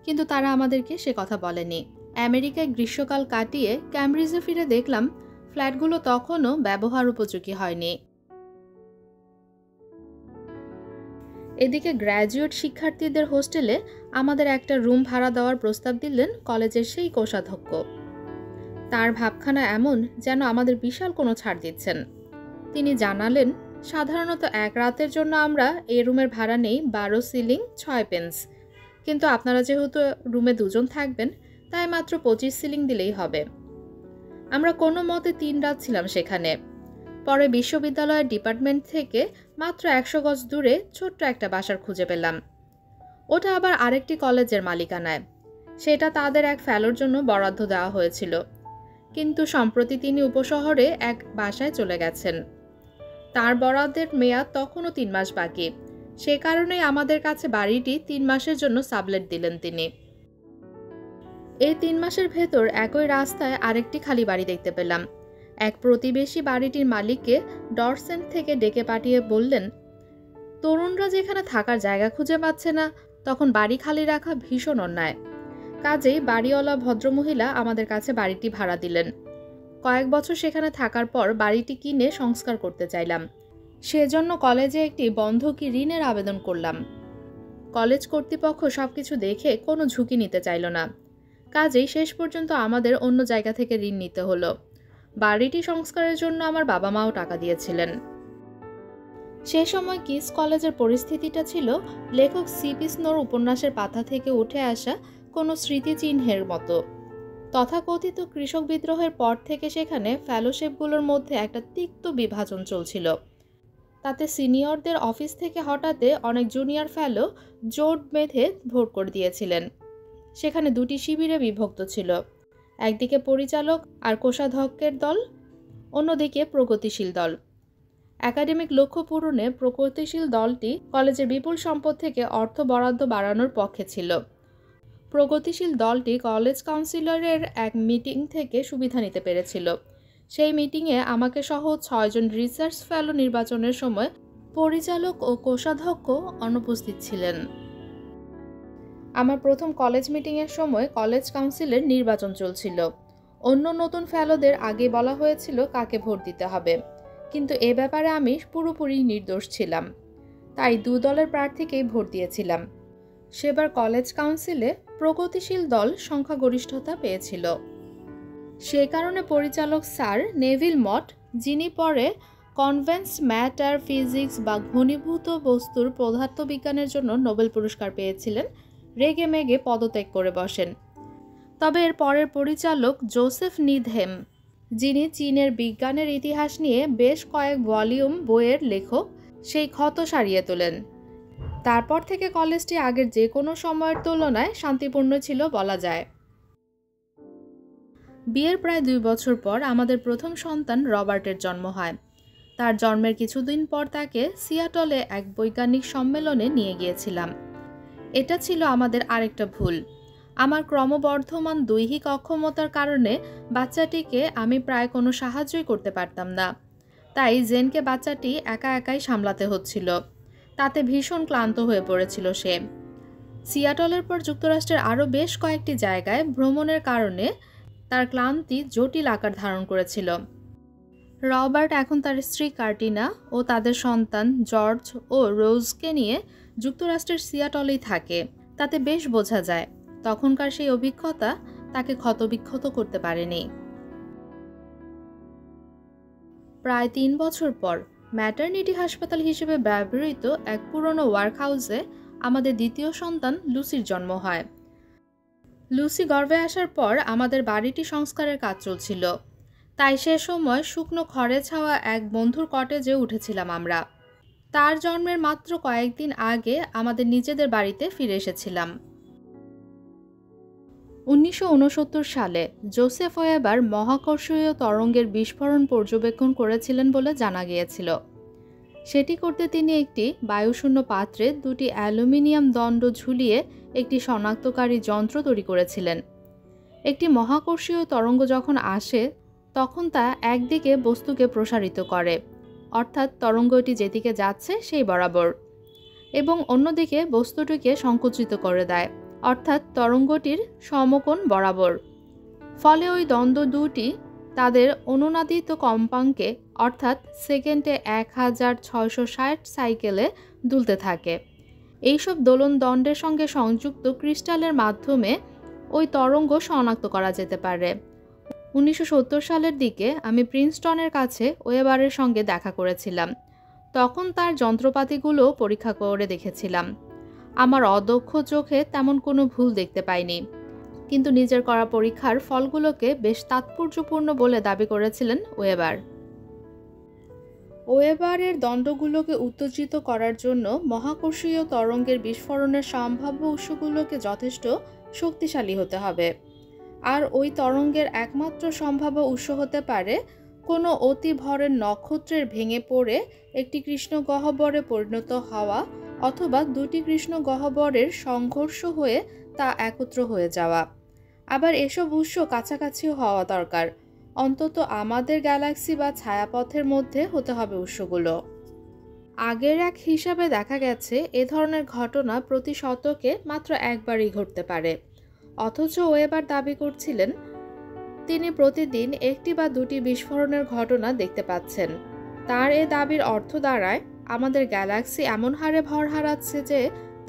কিন্তু তারা আমাদেরকে সে কথা বলেনি। আমেরিকায় গ্রীষ্মকাল কাটিয়ে ক্যামব্রিজে ফিরে দেখলাম ফ্ল্যাটগুলো তখনও ব্যবহার উপযোগী হয়নি। এদিকে গ্র্যাজুয়েট শিক্ষার্থীদের হোস্টেলে আমাদের একটা রুম ভাড়া দেওয়ার প্রস্তাব দিলেন কলেজের সেই কোষাধ্যক্ষ। তার ভাবখানা এমন যেন আমাদের বিশাল কোনো ছাড় দিচ্ছেন। তিনি জানালেন সাধারণত এক রাতের জন্য আমরা এই রুমের ভাড়া নেই 12 সিলিং 6 পেন্স, কিন্তু আপনারা যেহেতু রুমে দুজন থাকবেন তাই মাত্র 25 সিলিং দিলেই হবে। আমরা কোনো মতে 3 রাত ছিলাম সেখানে। পরে বিশ্ববিদ্যালয়ের ডিপার্টমেন্ট থেকে মাত্র 100 গজ দূরে ছোট্ট একটা বাসার খুঁজে পেলাম। ওটা আবার আরেকটি কলেজের মালিকানায়। সেটা তাদের এক ফেলোর জন্য বরাদ্দ দেওয়া হয়েছিল, কিন্তু সম্প্রতি তিনি উপশহরে এক বাসায় চলে গেছেন। তার বরাদ্দের মেয়াদ তখনও 3 মাস বাকি। সে কারণেই আমাদের কাছে বাড়িটি ৩ মাসের জন্য সাবলেট দিলেন তিনি। এই ৩ মাসের ভেতর একই রাস্তায় আরেকটি খালি বাড়ি দেখতে পেলাম। এক প্রতিবেশী বাড়িটির মালিককে ডরসেন্ট থেকে ডেকে পাঠিয়ে বললেন, তরুণরা যেখানে থাকার জায়গা খুঁজে পাচ্ছে না, তখন বাড়ি খালি রাখা ভীষণ অন্যায়। কাজেই বাড়িওয়ালা ভদ্রমহিলা আমাদের কাছে বাড়িটি ভাড়া দিলেন। কয়েক বছর সেখানে থাকার পর বাড়িটি কিনে সংস্কার করতে চাইলাম। সেজন্য কলেজে একটি বন্ধকি ঋণের আবেদন করলাম। কলেজ কর্তৃপক্ষ সবকিছু দেখে কোনো ঝুঁকি নিতে চাইল না। কাজেই শেষ পর্যন্ত আমাদের অন্য জায়গা থেকে ঋণ নিতে হলো। বাড়িটি সংস্কারের জন্য আমার বাবা মাও টাকা দিয়েছিলেন। সে সময় কিস কলেজের পরিস্থিতিটা ছিল লেখক সিপি স্নোর উপন্যাসের পাতা থেকে উঠে আসা কোনো স্মৃতিচিহ্নের মতো। তথাকথিত কৃষক বিদ্রোহের পর থেকে সেখানে ফেলোশিপগুলোর মধ্যে একটা তিক্ত বিভাজন চলছিল। তাতে সিনিয়রদের অফিস থেকে হঠাতে অনেক জুনিয়র ফেলো জোট বেঁধে ভোট করে দিয়েছিলেন। সেখানে 2টি শিবিরে বিভক্ত ছিল, একদিকে পরিচালক আর কোষাধ্যক্ষের দল, অন্যদিকে প্রগতিশীল দল। একাডেমিক লক্ষ্য পূরণে প্রগতিশীল দলটি কলেজের বিপুল সম্পদ থেকে অর্থ বরাদ্দ বাড়ানোর পক্ষে ছিল। প্রগতিশীল দলটি কলেজ কাউন্সিলরের এক মিটিং থেকে সুবিধা নিতে পেরেছিল। সেই মিটিংয়ে আমাকে সহ 6 জন রিসার্চ ফেলো নির্বাচনের সময় পরিচালক ও কোষাধ্যক্ষ অনুপস্থিত ছিলেন। আমার প্রথম কলেজ মিটিংয়ের সময় কলেজ কাউন্সিলের নির্বাচন চলছিল। অন্য নতুন ফেলোদের আগে বলা হয়েছিল কাকে ভোট দিতে হবে, কিন্তু এ ব্যাপারে আমি পুরোপুরি নির্দোষ ছিলাম। তাই 2 দলের প্রার্থীকেই ভোট দিয়েছিলাম। সেবার কলেজ কাউন্সিলে প্রগতিশীল দল সংখ্যাগরিষ্ঠতা পেয়েছিল। সে কারণে পরিচালক স্যার নেভিল মট, যিনি পরে কনভেন্সড ম্যাটার ফিজিক্স বা ঘনীভূত বস্তুর পদার্থবিজ্ঞানের জন্য নোবেল পুরস্কার পেয়েছিলেন, রেগে মেগে পদত্যাগ করে বসেন। তবে এর পরের পরিচালক জোসেফ নিধেম, যিনি চীনের বিজ্ঞানের ইতিহাস নিয়ে বেশ কয়েক ভলিউম বইয়ের লেখক, সেই ক্ষত সারিয়ে তোলেন। তারপর থেকে কলেজটি আগের যে কোনো সময়ের তুলনায় শান্তিপূর্ণ ছিল বলা যায়। বিয়ের প্রায় 2 বছর পর আমাদের প্রথম সন্তান রবার্টের জন্ম হয়। তার জন্মের কিছুদিন পর তাকে সিয়াটলে এক বৈজ্ঞানিক সম্মেলনে নিয়ে গিয়েছিলাম। এটা ছিল আমাদের আরেকটা ভুল। আমার ক্রমবর্ধমান দৈহিক অক্ষমতার কারণে বাচ্চাটিকে আমি প্রায় কোনো সাহায্যই করতে পারতাম না। তাই জেনকে বাচ্চাটি একা একাই সামলাতে হচ্ছিল। তাতে ভীষণ ক্লান্ত হয়ে পড়েছিল সে। সিয়াটলের পর যুক্তরাষ্ট্রের আরও বেশ কয়েকটি জায়গায় ভ্রমণের কারণে তার ক্লান্তি জটিল আকার ধারণ করেছিল। রবার্ট এখন তার স্ত্রী কার্টিনা ও তাদের সন্তান জর্জ ও রোজকে নিয়ে যুক্তরাষ্ট্রের সিয়াটলেই থাকে। তাতে বেশ বোঝা যায় তখনকার সেই অভিজ্ঞতা তাকে ক্ষতবিক্ষত করতে পারেনি। প্রায় 3 বছর পর ম্যাটারনিটি হাসপাতাল হিসেবে ব্যবহৃত এক পুরনো ওয়ার্কহাউসে আমাদের দ্বিতীয় সন্তান লুসির জন্ম হয়। লুসি গর্ভে আসার পর আমাদের বাড়িটি সংস্কারের কাজ চলছিল, তাই সে সময় শুকনো খড়ে ছাওয়া এক বন্ধুর কটেজে উঠেছিলাম আমরা। তার জন্মের মাত্র কয়েকদিন আগে আমাদের নিজেদের বাড়িতে ফিরে এসেছিলাম। 1969 সালে জোসেফ ওয়েবার মহাকর্ষীয় তরঙ্গের বিস্ফোরণ পর্যবেক্ষণ করেছিলেন বলে জানা গিয়েছিল। সেটি করতে তিনি একটি বায়ুশূন্য পাত্রে 2টি অ্যালুমিনিয়াম দণ্ড ঝুলিয়ে একটি শনাক্তকারী যন্ত্র তৈরি করেছিলেন। একটি মহাকর্ষীয় তরঙ্গ যখন আসে তখন তা একদিকে বস্তুকে প্রসারিত করে, অর্থাৎ তরঙ্গটি যেদিকে যাচ্ছে সেই বরাবর, এবং অন্যদিকে বস্তুটিকে সংকুচিত করে দেয়, অর্থাৎ তরঙ্গটির সমকোণ বরাবর। ফলে ওই দ্বন্দ্ব দুটি তাদের অনুনাদিত কম্পাঙ্কে অর্থাৎ সেকেন্ডে 1660 সাইকেলে দুলতে থাকে। এইসব দোলন দণ্ডের সঙ্গে সংযুক্ত ক্রিস্টালের মাধ্যমে ওই তরঙ্গ শনাক্ত করা যেতে পারে। 1970 সালের দিকে আমি প্রিন্সটনের কাছে ওয়েবারের সঙ্গে দেখা করেছিলাম। তখন তার যন্ত্রপাতিগুলো পরীক্ষা করে দেখেছিলাম। আমার অদক্ষ চোখে তেমন কোনো ভুল দেখতে পাইনি, কিন্তু নিজের করা পরীক্ষার ফলগুলোকে বেশ তাৎপর্যপূর্ণ বলে দাবি করেছিলেন ওয়েবার। ওয়েবারের দণ্ডগুলোকে উত্তেজিত করার জন্য মহাকর্ষীয় তরঙ্গের বিস্ফোরণের সম্ভাব্য উৎসগুলোকে যথেষ্ট শক্তিশালী হতে হবে, আর ওই তরঙ্গের একমাত্র সম্ভাব্য উৎস হতে পারে কোনো অতি ভরের নক্ষত্রের ভেঙে পড়ে একটি কৃষ্ণ গহ্বরে পরিণত হওয়া অথবা দুটি কৃষ্ণ গহ্বরের সংঘর্ষ হয়ে তা একত্র হয়ে যাওয়া। আবার এসব উৎস কাছাকাছিও হওয়া দরকার, অন্তত আমাদের গ্যালাক্সি বা ছায়াপথের মধ্যে হতে হবে উৎসগুলো। আগের এক হিসাবে দেখা গেছে এ ধরনের ঘটনা প্রতি শতকে মাত্র একবারই ঘটতে পারে, অথচ ওয়েবার দাবি করছিলেন তিনি প্রতিদিন একটি বা দুটি বিস্ফোরণের ঘটনা দেখতে পাচ্ছেন। তার এ দাবির অর্থ দাঁড়ায় আমাদের গ্যালাক্সি এমন হারে ভর হারাচ্ছে যে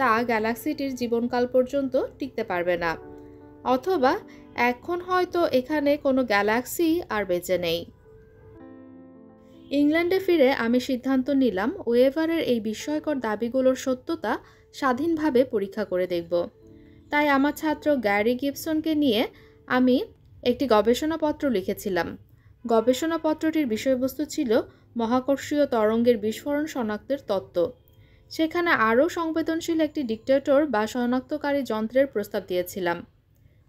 তা গ্যালাক্সিটির জীবনকাল পর্যন্ত টিকতে পারবে না, অথবা এখন হয়তো এখানে কোনো গ্যালাক্সি আর বেঁচে নেই। ইংল্যান্ডে ফিরে আমি সিদ্ধান্ত নিলাম ওয়েভারের এই বিস্ময়কর দাবিগুলোর সত্যতা স্বাধীনভাবে পরীক্ষা করে দেখব। তাই আমার ছাত্র গ্যারি গিবসনকে নিয়ে আমি একটি গবেষণাপত্র লিখেছিলাম। গবেষণাপত্রটির বিষয়বস্তু ছিল মহাকর্ষীয় তরঙ্গের বিস্ফোরণ শনাক্তের তত্ত্ব। সেখানে আরও সংবেদনশীল একটি ডিটেক্টর বা শনাক্তকারী যন্ত্রের প্রস্তাব দিয়েছিলাম।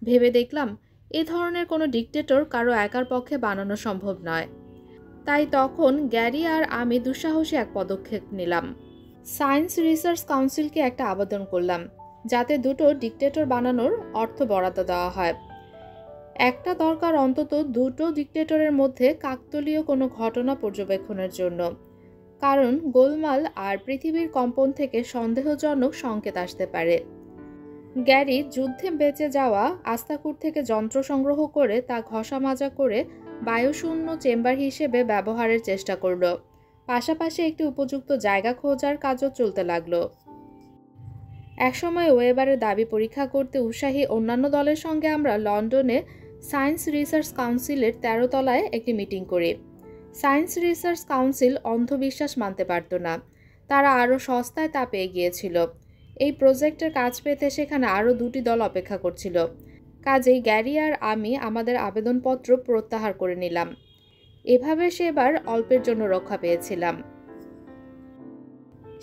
ভেবে দেখলাম এ ধরনের কোনো ডিটেক্টর কারো একার পক্ষে বানানো সম্ভব নয়। তাই তখন গ্যারি আর আমি দুঃসাহসী এক পদক্ষেপ নিলাম। সায়েন্স রিসার্চ কাউন্সিলকে একটা আবেদন করলাম যাতে দুটো ডিটেক্টর বানানোর অর্থ বরাদ্দ দেওয়া হয়। একটা দরকার অন্তত দুটো ডিটেক্টরের মধ্যে কাকতালীয় কোনো ঘটনা পর্যবেক্ষণের জন্য, কারণ গোলমাল আর পৃথিবীর কম্পন থেকে সন্দেহজনক সংকেত আসতে পারে। গ্যারি যুদ্ধে বেঁচে যাওয়া আস্তাকুর থেকে যন্ত্র সংগ্রহ করে তা ঘষা মাজা করে বায়ুশূন্য চেম্বার হিসেবে ব্যবহারের চেষ্টা করল। পাশাপাশি একটি উপযুক্ত জায়গা খোঁজার কাজও চলতে লাগলো। একসময় ওয়েবারের দাবি পরীক্ষা করতে উৎসাহী অন্যান্য দলের সঙ্গে আমরা লন্ডনে সায়েন্স রিসার্চ কাউন্সিলের 13 তলায় একটি মিটিং করি। সায়েন্স রিসার্চ কাউন্সিল অন্ধবিশ্বাস মানতে পারত না, তারা আরও সস্তায় তা পেয়ে গিয়েছিল। এই প্রজেক্টের কাজ পেতে সেখানে আরও 2টি দল অপেক্ষা করছিল। কাজেই গ্যারি আর আমি আমাদের আবেদনপত্র প্রত্যাহার করে নিলাম। এভাবে সেবার অল্পের জন্য রক্ষা পেয়েছিলাম।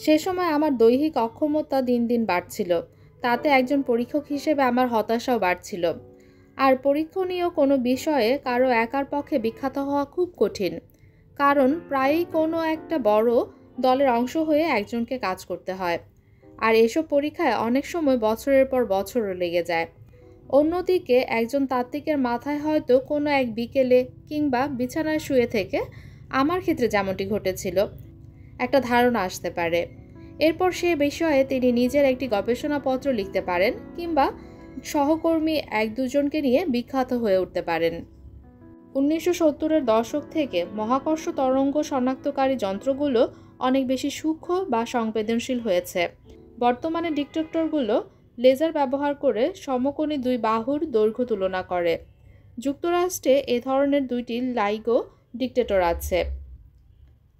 সে সময় আমার দৈহিক অক্ষমতা দিন দিন বাড়ছিল, তাতে একজন পরীক্ষক হিসেবে আমার হতাশাও বাড়ছিল। আর পরীক্ষণীয় কোনো বিষয়ে কারো একার পক্ষে বিখ্যাত হওয়া খুব কঠিন, কারণ প্রায়ই কোনো একটা বড় দলের অংশ হয়ে একজনকে কাজ করতে হয়, আর এসব পরীক্ষায় অনেক সময় বছরের পর বছরও লেগে যায়। অন্যদিকে একজন তাত্ত্বিকের মাথায় হয়তো কোনো এক বিকেলে কিংবা বিছানায় শুয়ে থেকে, আমার ক্ষেত্রে যেমনটি ঘটেছিল, একটা ধারণা আসতে পারে। এরপর সে বিষয়ে তিনি নিজের একটি গবেষণাপত্র লিখতে পারেন কিংবা সহকর্মী 1-2জনকে নিয়ে বিখ্যাত হয়ে উঠতে পারেন। 1970-এর দশক থেকে মহাকর্ষ তরঙ্গ শনাক্তকারী যন্ত্রগুলো অনেক বেশি সূক্ষ্ম বা সংবেদনশীল হয়েছে। বর্তমানে ডিটেক্টরগুলো লেজার ব্যবহার করে সমকোণী 2 বাহুর দৈর্ঘ্য তুলনা করে। যুক্তরাষ্ট্রে এ ধরনের 2টি লাইগো ডিটেক্টর আছে।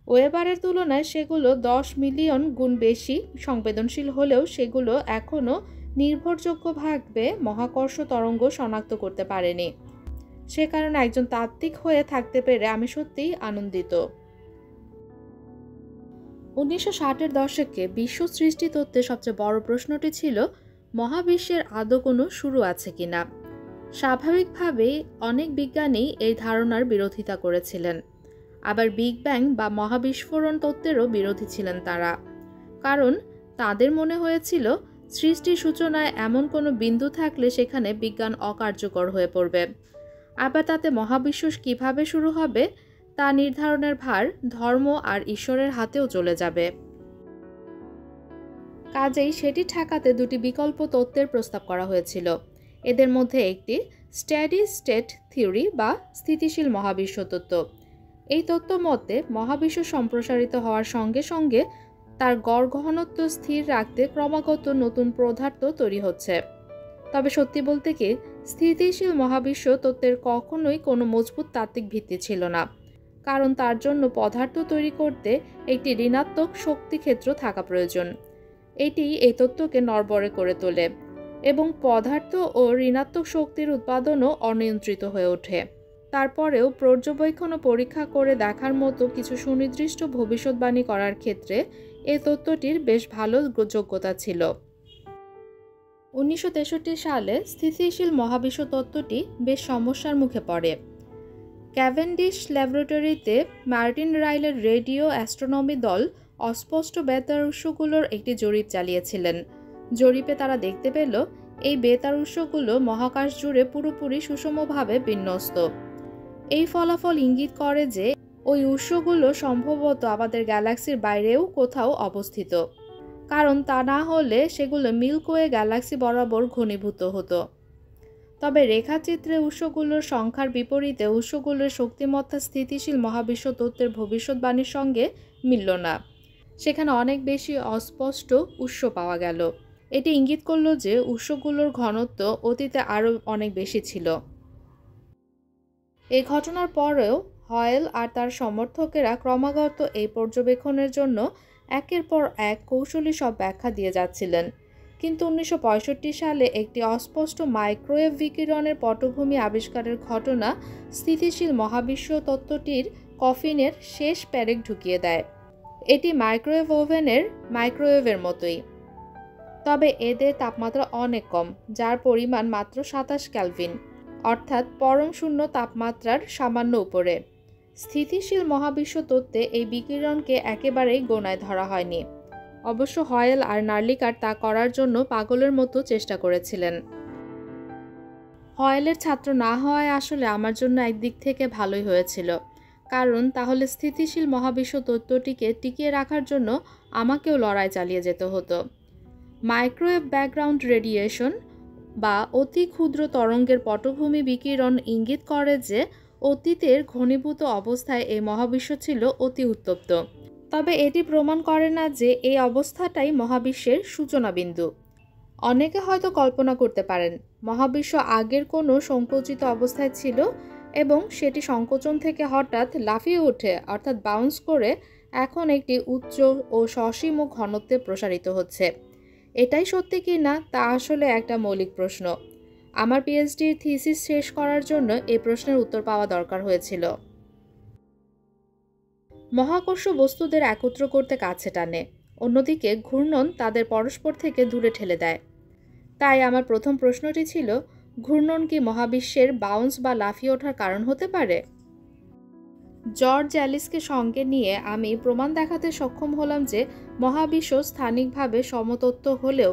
ওয়েবারের তুলনায় সেগুলো 10 মিলিয়ন গুণ বেশি সংবেদনশীল হলেও সেগুলো এখনও নির্ভরযোগ্যভাবে মহাকর্ষ তরঙ্গ শনাক্ত করতে পারেনি। সে কারণে একজন তাত্ত্বিক হয়ে থাকতে পেরে আমি সত্যিই আনন্দিত। 1960-এর দশকে বিশ্ব সৃষ্টি তত্ত্বে সবচেয়ে বড় প্রশ্নটি ছিল মহাবিশ্বের আদৌ কোনো শুরু আছে কিনা। স্বাভাবিকভাবেই অনেক বিজ্ঞানী এই ধারণার বিরোধিতা করেছিলেন। আবার বিগ ব্যাং বা মহাবিস্ফোরণ তত্ত্বেরও বিরোধী ছিলেন তারা, কারণ তাদের মনে হয়েছিল সৃষ্টির সূচনায় এমন কোনো বিন্দু থাকলে সেখানে বিজ্ঞান অকার্যকর হয়ে পড়বে। আবার তাতে মহাবিশ্ব কিভাবে শুরু হবে তা নির্ধারণের ভার ধর্ম আর ঈশ্বরের হাতেও চলে যাবে। কাজেই সেটি ঠেকাতে 2টি বিকল্প তত্ত্বের প্রস্তাব করা হয়েছিল। এদের মধ্যে একটি স্টেডি স্টেট থিওরি বা স্থিতিশীল মহাবিশ্ব তত্ত্ব। এই তত্ত্ব মতে মহাবিশ্ব সম্প্রসারিত হওয়ার সঙ্গে সঙ্গে তার গড় ঘনত্ব স্থির রাখতে ক্রমাগত নতুন পদার্থ তৈরি হচ্ছে। তবে সত্যি বলতে কি, স্থিতিশীল মহাবিশ্ব তত্ত্বের কখনোই কোনো মজবুত তাত্ত্বিক ভিত্তি ছিল না, কারণ তার জন্য পদার্থ তৈরি করতে একটি ঋণাত্মক শক্তি ক্ষেত্র থাকা প্রয়োজন। এটি এই তত্ত্বকে নড়বড়ে করে তোলে এবং পদার্থ ও ঋণাত্মক শক্তির উৎপাদনও অনিয়ন্ত্রিত হয়ে ওঠে। তারপরেও পর্যবেক্ষণ ও পরীক্ষা করে দেখার মতো কিছু সুনির্দিষ্ট ভবিষ্যৎবাণী করার ক্ষেত্রে এই তত্ত্বটির বেশ ভালো যোগ্যতা ছিল। 1963 সালে স্থিতিশীল মহাবিশ্ব তত্ত্বটি বেশ সমস্যার মুখে পড়ে। ক্যাভেন্ডিশ ল্যাবরেটরিতে মার্টিন রাইলের রেডিও অ্যাস্ট্রোনমি দল অস্পষ্ট বেতার উৎসগুলোর একটি জরিপ চালিয়েছিলেন। জরিপে তারা দেখতে পেল এই বেতার উৎসগুলো মহাকাশ জুড়ে পুরোপুরি সুষমভাবে বিন্যস্ত। এই ফলাফল ইঙ্গিত করে যে ওই উৎসগুলো সম্ভবত আমাদের গ্যালাক্সির বাইরেও কোথাও অবস্থিত, কারণ তা না হলে সেগুলো মিল্কওয়ে গ্যালাক্সি বরাবর ঘনীভূত হতো। তবে রেখাচিত্রে উৎসগুলোর সংখ্যার বিপরীতে উৎসগুলোর শক্তিমত্তা স্থিতিশীল মহাবিশ্ব তত্ত্বের ভবিষ্যৎবাণীর সঙ্গে মিলল না। সেখানে অনেক বেশি অস্পষ্ট উৎস পাওয়া গেল। এটি ইঙ্গিত করল যে উৎসগুলোর ঘনত্ব অতীতে আরও অনেক বেশি ছিল। এই ঘটনার পরেও হয়েল আর তার সমর্থকেরা ক্রমাগত এই পর্যবেক্ষণের জন্য একের পর এক কৌশলী সব ব্যাখ্যা দিয়ে যাচ্ছিলেন। কিন্তু 1965 সালে একটি অস্পষ্ট মাইক্রোওয়েভ বিকিরণের পটভূমি আবিষ্কারের ঘটনা স্থিতিশীল মহাবিশ্ব তত্ত্বটির কফিনের শেষ প্যারেক ঢুকিয়ে দেয়। এটি মাইক্রোওয়েভ ওভেনের মাইক্রোওয়েভের মতোই, তবে এদের তাপমাত্রা অনেক কম, যার পরিমাণ মাত্র 27 কেলভিন, অর্থাৎ পরম শূন্য তাপমাত্রার সামান্য উপরে। স্থিতিশীল মহাবিশ্ব তত্ত্বে এই বিকিরণকে একেবারেই গোনায় ধরা হয়নি। অবশ্য হয়েল আর নার্লিকার তা করার জন্য পাগলের মতো চেষ্টা করেছিলেন। হয়েলের ছাত্র না হওয়ায় আসলে আমার জন্য একদিক থেকে ভালোই হয়েছিল, কারণ তাহলে স্থিতিশীল মহাবিশ্ব তত্ত্বটিকে টিকিয়ে রাখার জন্য আমাকেও লড়াই চালিয়ে যেতে হতো। মাইক্রোওয়েভ ব্যাকগ্রাউন্ড রেডিয়েশন বা অতি ক্ষুদ্র তরঙ্গের পটভূমি বিকিরণ ইঙ্গিত করে যে অতীতের ঘনীভূত অবস্থায় এই মহাবিশ্ব ছিল অতি উত্তপ্ত। তবে এটি প্রমাণ করে না যে এই অবস্থাটাই মহাবিশ্বের সূচনা বিন্দু। অনেকে হয়তো কল্পনা করতে পারেন মহাবিশ্ব আগের কোনো সংকুচিত অবস্থায় ছিল এবং সেটি সংকোচন থেকে হঠাৎ লাফিয়ে ওঠে, অর্থাৎ বাউন্স করে এখন একটি উচ্চ ও সসীম ঘনত্বে প্রসারিত হচ্ছে। এটাই সত্যি কি না তা আসলে একটা মৌলিক প্রশ্ন। আমার পিএইচডির থিসিস শেষ করার জন্য এই প্রশ্নের উত্তর পাওয়া দরকার হয়েছিল। মহাকর্ষ বস্তুদের একত্র করতে কাছে টানে, অন্যদিকে ঘূর্ণন তাদের পরস্পর থেকে দূরে ঠেলে দেয়। তাই আমার প্রথম প্রশ্নটি ছিল, ঘূর্ণন কি মহাবিশ্বের বাউন্স বা লাফিয়ে ওঠার কারণ হতে পারে? জর্জ অ্যালিসকে সঙ্গে নিয়ে আমি প্রমাণ দেখাতে সক্ষম হলাম যে মহাবিশ্ব স্থানিকভাবে সমতত্ত্ব হলেও,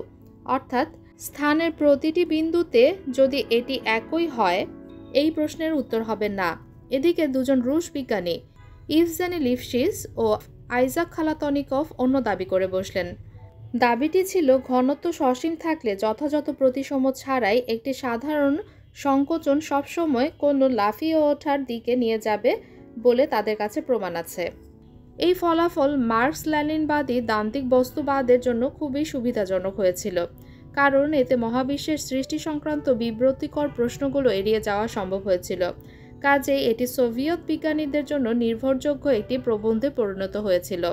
অর্থাৎ স্থানের প্রতিটি বিন্দুতে যদি এটি একই হয়, এই প্রশ্নের উত্তর হবে না। এদিকে দুজন রুশ বিজ্ঞানী ইভজেনি লিপশিজ ও আইজাক খালাতনিকভ অন্য দাবি করে বসলেন। দাবিটি ছিল ঘনত্ব সসীম থাকলে যথাযথ প্রতিসম ছাড়াই একটি সাধারণ সংকোচন সবসময় কোনো লাফিয়ে ওঠার দিকে নিয়ে যাবে বলে তাদের কাছে প্রমাণ আছে। এই ফলাফল মার্কস লেনিনবাদী দান্তিক বস্তুবাদের জন্য খুবই সুবিধাজনক হয়েছিল, কারণ এতে মহাবিশ্বের সৃষ্টি সংক্রান্ত বিব্রতিকর প্রশ্নগুলো এড়িয়ে যাওয়া সম্ভব হয়েছিল। কাজেই এটি সোভিয়েত বিজ্ঞানীদের জন্য নির্ভরযোগ্য একটি প্রবন্ধে পরিণত হয়েছিল।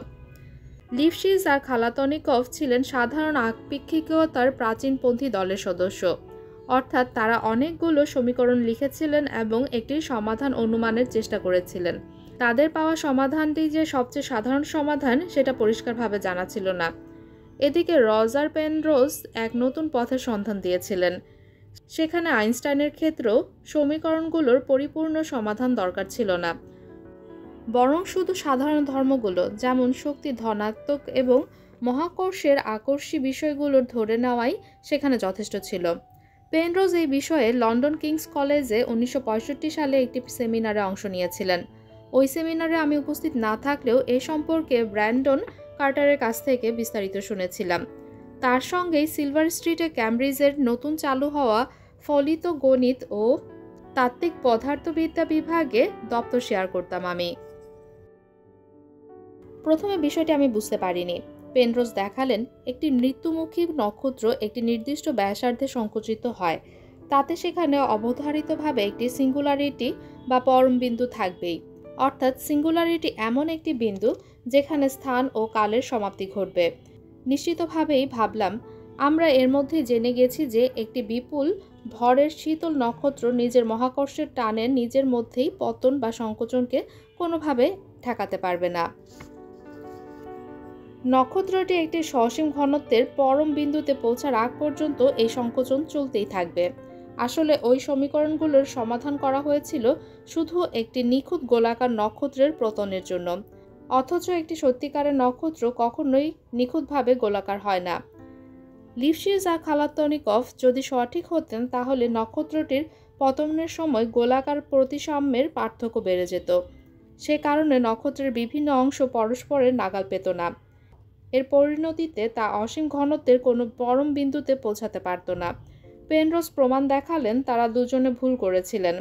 লিপশিজ আর খালাতনিকভ ছিলেন সাধারণ আপেক্ষিকতার প্রাচীনপন্থী দলের সদস্য, অর্থাৎ তারা অনেকগুলো সমীকরণ লিখেছিলেন এবং একটি সমাধান অনুমানের চেষ্টা করেছিলেন। তাদের পাওয়া সমাধানটি যে সবচেয়ে সাধারণ সমাধান সেটা পরিষ্কারভাবে জানা ছিল না। এদিকে রজার পেনরোজ এক নতুন পথের সন্ধান দিয়েছিলেন। সেখানে আইনস্টাইনের ক্ষেত্রেও সমীকরণগুলোর পরিপূর্ণ সমাধান দরকার ছিল না, বরং শুধু সাধারণ ধর্মগুলো যেমন শক্তি ধনাত্মক এবং মহাকর্ষের আকর্ষী বিষয়গুলোর ধরে নেওয়াই সেখানে যথেষ্ট ছিল। পেনরোজ এই বিষয়ে লন্ডন কিংস কলেজে 1965 সালে একটি সেমিনারে অংশ নিয়েছিলেন। ওই সেমিনারে আমি উপস্থিত না থাকলেও এ সম্পর্কে ব্র্যান্ডন কার্টারের কাছ থেকে বিস্তারিত শুনেছিলাম। তার সঙ্গেই সিলভার স্ট্রিটে ক্যামব্রিজের নতুন চালু হওয়া ফলিত গণিত ও তাত্ত্বিক পদার্থবিদ্যা বিভাগে দপ্তর শেয়ার করতাম আমি। প্রথমে বিষয়টি আমি বুঝতে পারিনি। পেনরোজ দেখালেন একটি মৃত্যুমুখী নক্ষত্র একটি নির্দিষ্ট ব্যাসার্ধে সংকুচিত হয়, তাতে সেখানে অবধারিতভাবে একটি সিঙ্গুলারিটি বা পরম বিন্দু থাকবেই, অর্থাৎ সিঙ্গুলারিটি এমন একটি বিন্দু যেখানে স্থান ও কালের সমাপ্তি ঘটবে। নিশ্চিতভাবেই ভাবলাম, আমরা এর মধ্যে জেনে গেছি যে একটি বিপুল ভরের শীতল নক্ষত্র নিজের মহাকর্ষের টানে নিজের মধ্যেই পতন বা সংকোচনকে কোনোভাবে ঠেকাতে পারবে না। নক্ষত্রটি একটি সসীম ঘনত্বের পরম বিন্দুতে পৌঁছার আগ পর্যন্ত এই সংকোচন চলতেই থাকবে। আসলে ওই সমীকরণগুলোর সমাধান করা হয়েছিল শুধু একটি নিখুঁত গোলাকার নক্ষত্রের পতনের জন্য। অথচ একটি সত্যিকারের নক্ষত্র কখনোই নিখুঁতভাবে গোলাকার হয় না। লিপশিজ আর খালাতনিকভ যদি সঠিক হতেন তাহলে নক্ষত্রটির পতনের সময় গোলাকার প্রতিসাম্যের পার্থক্য বেড়ে যেত। সে কারণে নক্ষত্রের বিভিন্ন অংশ পরস্পরের নাগাল পেত না। এর পরিণতিতে তা অসীম ঘনত্বের কোনো পরম বিন্দুতে পৌঁছাতে পারত না। পেনরোজ প্রমাণ দেখালেন তারা দুজনে ভুল করেছিলেন।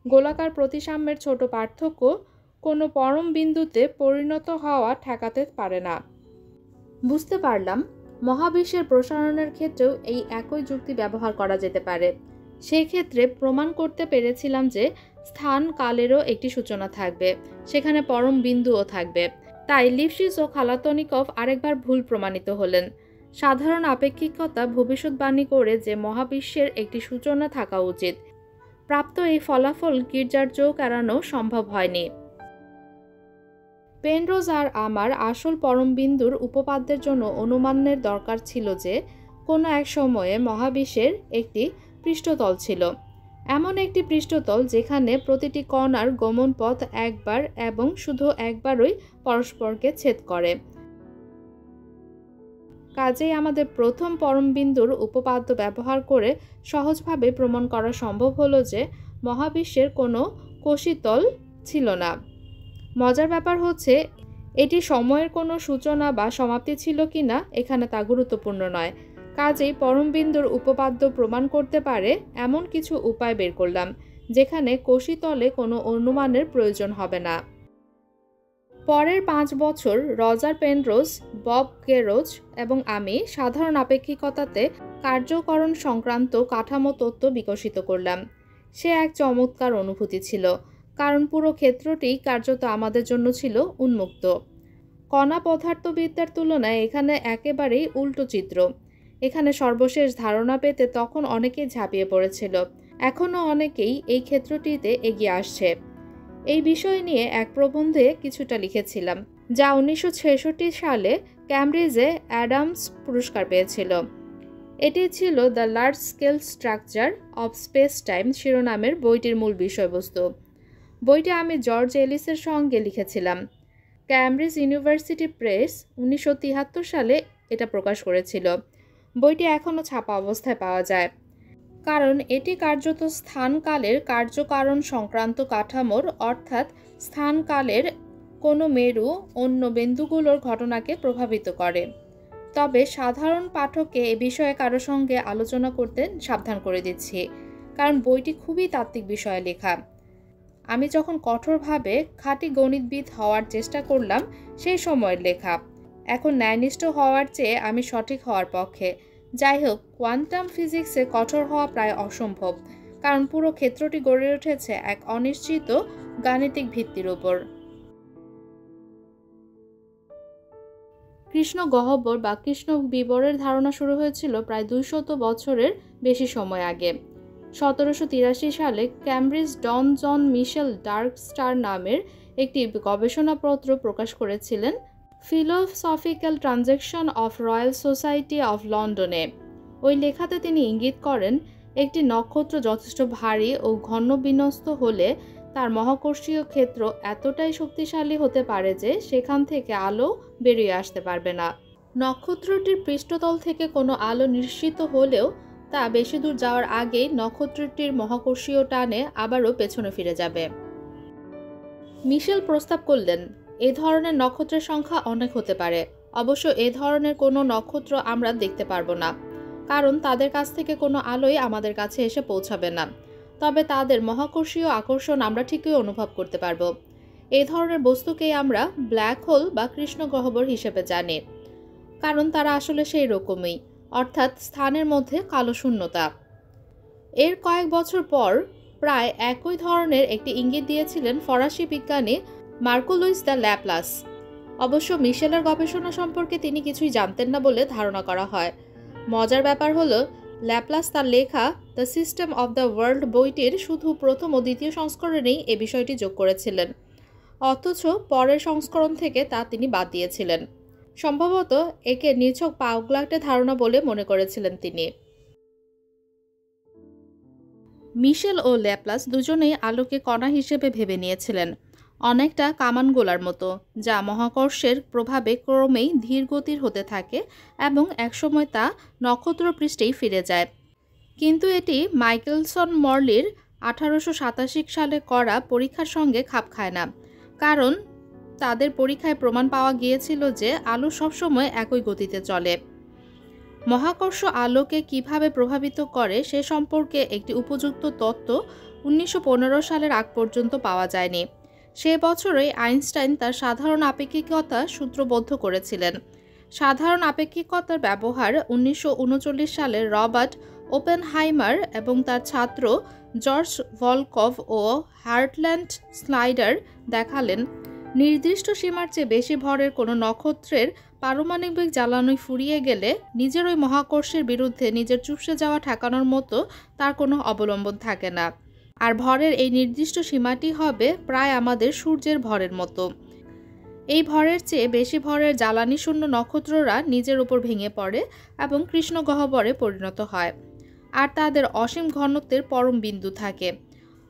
গোলাকার প্রতিসাম্যের ছোট পার্থক্য কোনো পরম বিন্দুতে পরিণত হওয়া ঠেকাতে পারে না। বুঝতে পারলাম মহাবিশ্বের প্রসারণের ক্ষেত্রেও এই একই যুক্তি ব্যবহার করা যেতে পারে। সেই ক্ষেত্রে প্রমাণ করতে পেরেছিলাম যে স্থান কালেরও একটি সূচনা থাকবে, সেখানে পরম বিন্দুও থাকবে। তাই লিপশিজ ও খালাতনিকভ আরেকবার ভুল প্রমাণিত হলেন। সাধারণ আপেক্ষিকতা ভবিষ্যৎবাণী করে যে মহাবিশ্বের একটি সূচনা থাকা উচিত, প্রাপ্ত এই ফলাফল গির্জার চোখ এড়ানো সম্ভব হয়নি। পেনরোজ আর আমার আসল পরমবিন্দুর উপপাদ্যের জন্য অনুমানের দরকার ছিল যে কোনো এক সময়ে মহাবিশ্বের একটি পৃষ্ঠতল ছিল, এমন একটি পৃষ্ঠতল যেখানে প্রতিটি কণার গমনপথ একবার এবং শুধু একবারই পরস্পরকে ছেদ করে। কাজেই আমাদের প্রথম পরমবিন্দুর উপপাদ্য ব্যবহার করে সহজভাবে প্রমাণ করা সম্ভব হলো যে মহাবিশ্বের কোনো কোষীতল ছিল না। মজার ব্যাপার হচ্ছে এটি সময়ের কোনো সূচনা বা সমাপ্তি ছিল কিনা এখানে তা গুরুত্বপূর্ণ নয়। কাজেই পরমবিন্দুর উপপাদ্য প্রমাণ করতে পারে এমন কিছু উপায় বের করলাম যেখানে কোষীতলে কোনো অনুমানের প্রয়োজন হবে না। পরের 5 বছর রজার পেনরোজ, বব গেরোজ এবং আমি সাধারণ আপেক্ষিকতাতে কার্যকরণ সংক্রান্ত কাঠামো তত্ত্ব বিকশিত করলাম। সে এক চমৎকার অনুভূতি ছিল, কারণ পুরো ক্ষেত্রটি কার্যত আমাদের জন্য ছিল উন্মুক্ত। কণা পদার্থবিদ্যার তুলনায় এখানে একেবারেই উল্টো চিত্র। এখানে সর্বশেষ ধারণা পেতে তখন অনেকেই ঝাঁপিয়ে পড়েছিল, এখনও অনেকেই এই ক্ষেত্রটিতে এগিয়ে আসছে। এই বিষয় নিয়ে এক প্রবন্ধে কিছুটা লিখেছিলাম, যা 1966 সালে ক্যামব্রিজে অ্যাডামস পুরস্কার পেয়েছিল। এটি ছিল the large scale structure of space time শিরোনামের বইটির মূল বিষয়বস্তু। বইটি আমি জর্জ এলিসের সঙ্গে লিখেছিলাম। ক্যামব্রিজ ইউনিভার্সিটি প্রেস 1973 সালে এটা প্রকাশ করেছিল। বইটি এখনও ছাপা অবস্থায় পাওয়া যায়, কারণ এটি কার্যত স্থানকালের কার্যকারণ সংক্রান্ত কাঠামোর অর্থাৎ স্থানকালের কোনো মেরু অন্য বিন্দুগুলোর ঘটনাকে প্রভাবিত করে। তবে সাধারণ পাঠককে এ বিষয়ে কারো সঙ্গে আলোচনা করতে সাবধান করে দিচ্ছি, কারণ বইটি খুবই তাত্ত্বিক বিষয়ে লেখা। আমি যখন কঠোরভাবে খাঁটি গণিতবিদ হওয়ার চেষ্টা করলাম সেই সময়ের লেখা। এখন ন্যায়নিষ্ঠ হওয়ার চেয়ে আমি সঠিক হওয়ার পক্ষে। যাই হোক, কোয়ান্টাম ফিজিক্সে কঠোর হওয়া প্রায় অসম্ভব, কারণ পুরো ক্ষেত্রটি গড়ে উঠেছে এক অনিশ্চিত গাণিতিক ভিত্তির উপর। কৃষ্ণ গহ্বর বা কৃষ্ণ বিবরের ধারণা শুরু হয়েছিল প্রায় 200 বছরের বেশি সময় আগে। 1783 সালে ক্যামব্রিজ ডন জন মিশেল ডার্ক স্টার নামের একটি গবেষণাপত্র প্রকাশ করেছিলেন philosophical transaction of royal society of লন্ডনে। ওই লেখাতে তিনি ইঙ্গিত করেন একটি নক্ষত্র যথেষ্ট ভারী ও ঘন বিন্যস্ত হলে তার মহাকর্ষীয় ক্ষেত্র এতটাই শক্তিশালী হতে পারে যে সেখান থেকে আলো বেরিয়ে আসতে পারবে না। নক্ষত্রটির পৃষ্ঠতল থেকে কোনো আলো নিঃসৃত হলেও তা বেশি দূর যাওয়ার আগেই নক্ষত্রটির মহাকর্ষীয় টানে আবারও পেছনে ফিরে যাবে। মিশেল প্রস্তাব করলেন এ ধরনের নক্ষত্রের সংখ্যা অনেক হতে পারে। অবশ্য এ ধরনের কোনো নক্ষত্র আমরা দেখতে পারবো না, কারণ তাদের কাছ থেকে কোনো আলোই আমাদের কাছে এসে পৌঁছাবে না। তবে তাদের মহাকর্ষীয় আকর্ষণ আমরা ঠিকই অনুভব করতে পারবো। এই ধরনের বস্তুকেই আমরা ব্ল্যাক হোল বা কৃষ্ণ গহ্বর হিসেবে জানি, কারণ তারা আসলে সেই রকমই, অর্থাৎ স্থানের মধ্যে কালো শূন্যতা। এর কয়েক বছর পর প্রায় একই ধরনের একটি ইঙ্গিত দিয়েছিলেন ফরাসি বিজ্ঞানী মার্কো লুইস দ্য ল্যাপ্লাস। অবশ্য মিশেলের গবেষণা সম্পর্কে তিনি কিছুই জানতেন না বলে ধারণা করা হয়। মজার ব্যাপার হলো, ল্যাপ্লাস তার লেখা the system of the world বইটির শুধু প্রথম ও দ্বিতীয় সংস্করণেই এ বিষয়টি যোগ করেছিলেন, অথচ পরের সংস্করণ থেকে তা তিনি বাদ দিয়েছিলেন। সম্ভবত একে নিছক পাগলাটে ধারণা বলে মনে করেছিলেন তিনি। মিশেল ও ল্যাপ্লাস দুজনেই আলোকে কণা হিসেবে ভেবে নিয়েছিলেন। অনেকটা কামানগোলার মতো, যা মহাকর্ষের প্রভাবে ক্রমেই ধীরগতির হতে থাকে এবং একসময় তা নক্ষত্রপৃষ্ঠেই ফিরে যায়। কিন্তু এটি মাইকেলসন মর্লির 1887 সালে করা পরীক্ষার সঙ্গে খাপ খায় না, কারণ তাদের পরীক্ষায় প্রমাণ পাওয়া গিয়েছিল যে আলো সবসময় একই গতিতে চলে। মহাকর্ষ আলোকে কিভাবে প্রভাবিত করে সে সম্পর্কে একটি উপযুক্ত তত্ত্ব 1915 সালের আগ পর্যন্ত পাওয়া যায়নি। সে বছরই আইনস্টাইন তার সাধারণ আপেক্ষিকতা সূত্রবদ্ধ করেছিলেন। সাধারণ আপেক্ষিকতার ব্যবহার 1939 সালে রবার্ট ওপেনহাইমার এবং তার ছাত্র জর্জ ভলকভ ও হার্টল্যান্ড স্নাইডার দেখালেন, নির্দিষ্ট সীমার চেয়ে বেশি ভরের কোনো নক্ষত্রের পারমাণবিক জ্বালানি ফুরিয়ে গেলে নিজের ওই মহাকর্ষের বিরুদ্ধে নিজের চুপসে যাওয়া ঠেকানোর মতো তার কোনো অবলম্বন থাকে না। আর ভরের এই নির্দিষ্ট সীমাটি হবে প্রায় আমাদের সূর্যের ভরের মতো। এই ভরের চেয়ে বেশি ভরের জ্বালানি শূন্য নক্ষত্ররা নিজের উপর ভেঙে পড়ে এবং কৃষ্ণগহ্বরে পরিণত হয়, আর তাদের অসীম ঘনত্বের পরম বিন্দু থাকে।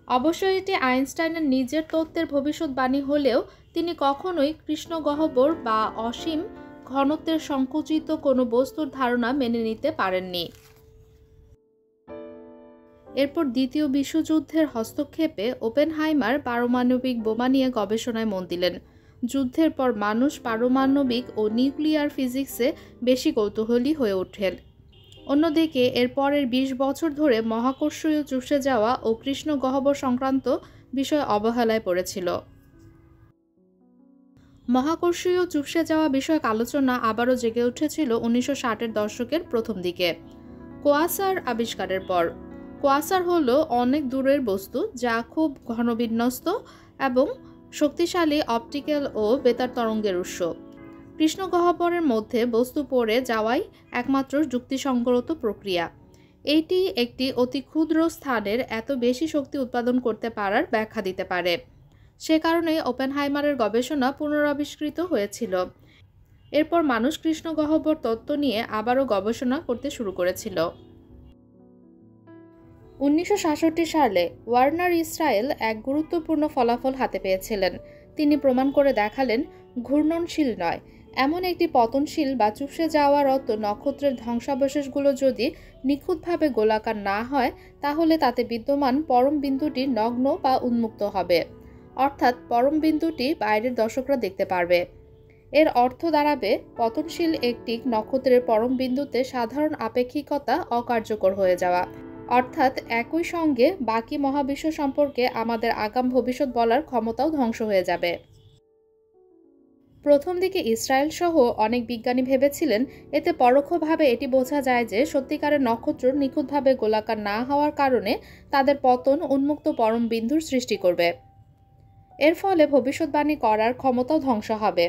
অবশ্যই এটি আইনস্টাইনের নিজের তত্ত্বের ভবিষ্যৎবাণী হলেও তিনি কখনোই কৃষ্ণগহ্বর বা অসীম ঘনত্বের সংকুচিত কোনো বস্তুর ধারণা মেনে নিতে পারেননি। এরপর দ্বিতীয় বিশ্বযুদ্ধের হস্তক্ষেপে ওপেনহাইমার পারমাণবিক বোমা নিয়ে গবেষণায় মন দিলেন। যুদ্ধের পর মানুষ পারমাণবিক ও নিউক্লিয়ার ফিজিক্সে বেশি কৌতূহলী হয়ে ওঠেন। অন্যদিকে এর পরের 20 বছর ধরে মহাকর্ষীয় চুষে যাওয়া ও কৃষ্ণগহ্বর সংক্রান্ত বিষয় অবহেলায় পড়েছিল। মহাকর্ষীয় চুষে যাওয়া বিষয়ক আলোচনা আবারও জেগে উঠেছিল 1960-এর দশকের প্রথম দিকে কোয়াসার আবিষ্কারের পর। কোয়াসার হলো অনেক দূরের বস্তু যা খুব ঘনবিন্যস্ত এবং শক্তিশালী অপটিক্যাল ও বেতার তরঙ্গের উৎস। কৃষ্ণগহ্বরের মধ্যে বস্তু পড়ে যাওয়াই একমাত্র যুক্তিসঙ্গত প্রক্রিয়া। এইটি একটি অতি ক্ষুদ্র স্থানের এত বেশি শক্তি উৎপাদন করতে পারার ব্যাখ্যা দিতে পারে। সে কারণে ওপেনহাইমারের গবেষণা পুনরাবিষ্কৃত হয়েছিল। এরপর মানুষ কৃষ্ণগহ্বর তত্ত্ব নিয়ে আবারও গবেষণা করতে শুরু করেছিল। 1966 সালে ওয়ার্নার ইসরায়েল এক গুরুত্বপূর্ণ ফলাফল হাতে পেয়েছিলেন। তিনি প্রমাণ করে দেখালেন, ঘূর্ণনশীল নয়, এমন একটি পতনশীল বা চুপসে যাওয়ারত নক্ষত্রের ধ্বংসাবশেষগুলো যদি নিখুঁতভাবে গোলাকার না হয়, তাহলে তাতে বিদ্যমান পরম বিন্দুটি নগ্ন বা উন্মুক্ত হবে, অর্থাৎ পরম বিন্দুটি বাইরের দর্শকরা দেখতে পারবে। এর অর্থ দাঁড়াবে পতনশীল একটি নক্ষত্রের পরম বিন্দুতে সাধারণ আপেক্ষিকতা অকার্যকর হয়ে যাওয়া, অর্থাৎ একই সঙ্গে বাকি মহাবিশ্ব সম্পর্কে আমাদের আগাম ভবিষ্যৎ বলার ক্ষমতাও ধ্বংস হয়ে যাবে। প্রথম দিকে ইসরায়েল সহ অনেক বিজ্ঞানী ভেবেছিলেন এতে পরোক্ষভাবে এটি বোঝা যায় যে সত্যিকারের নক্ষত্র নিখুঁতভাবে গোলাকার না হওয়ার কারণে তাদের পতন উন্মুক্ত পরম বিন্দুর সৃষ্টি করবে। এর ফলে ভবিষ্যৎবাণী করার ক্ষমতাও ধ্বংস হবে।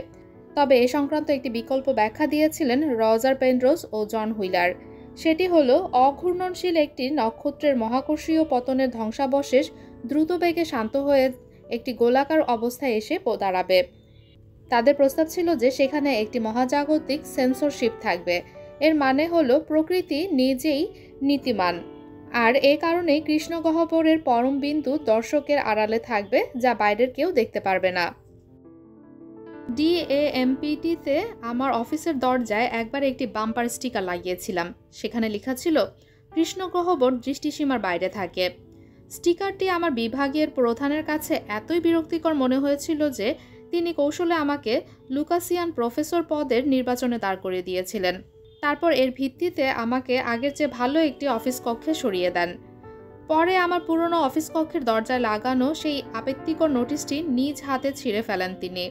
তবে এ সংক্রান্ত একটি বিকল্প ব্যাখ্যা দিয়েছিলেন রজার পেনরোজ ও জন হুইলার। সেটি হলো, অঘূর্ণনশীল একটি নক্ষত্রের মহাকর্ষীয় পতনের ধ্বংসাবশেষ দ্রুত বেগে শান্ত হয়ে একটি গোলাকার অবস্থায় এসে দাঁড়াবে। তাদের প্রস্তাব ছিল যে সেখানে একটি মহাজাগতিক সেন্সরশিপ থাকবে। এর মানে হলো প্রকৃতি নিজেই নীতিমান, আর এ কারণেই কৃষ্ণগহ্বরের পরম বিন্দু দর্শকের আড়ালে থাকবে, যা বাইরের কেউ দেখতে পারবে না। DAMPT-তে আমার অফিসের দরজায় একবার একটি বাম্পার স্টিকার লাগিয়েছিলাম। সেখানে লেখা ছিল, কৃষ্ণগহ্বর দৃষ্টিসীমার বাইরে থাকে। স্টিকারটি আমার বিভাগীয় প্রধানের কাছে এতই বিরক্তিকর মনে হয়েছিল যে তিনি কৌশলে আমাকে লুকাসিয়ান প্রফেসর পদের নির্বাচনে দাঁড় করিয়ে দিয়েছিলেন। তারপর এর ভিত্তিতে আমাকে আগের চেয়ে ভালো একটি অফিস কক্ষে সরিয়ে দেন। পরে আমার পুরনো অফিস কক্ষের দরজায় লাগানো সেই আপত্তিকর নোটিশটি নিজ হাতে ছিঁড়ে ফেলেন তিনি।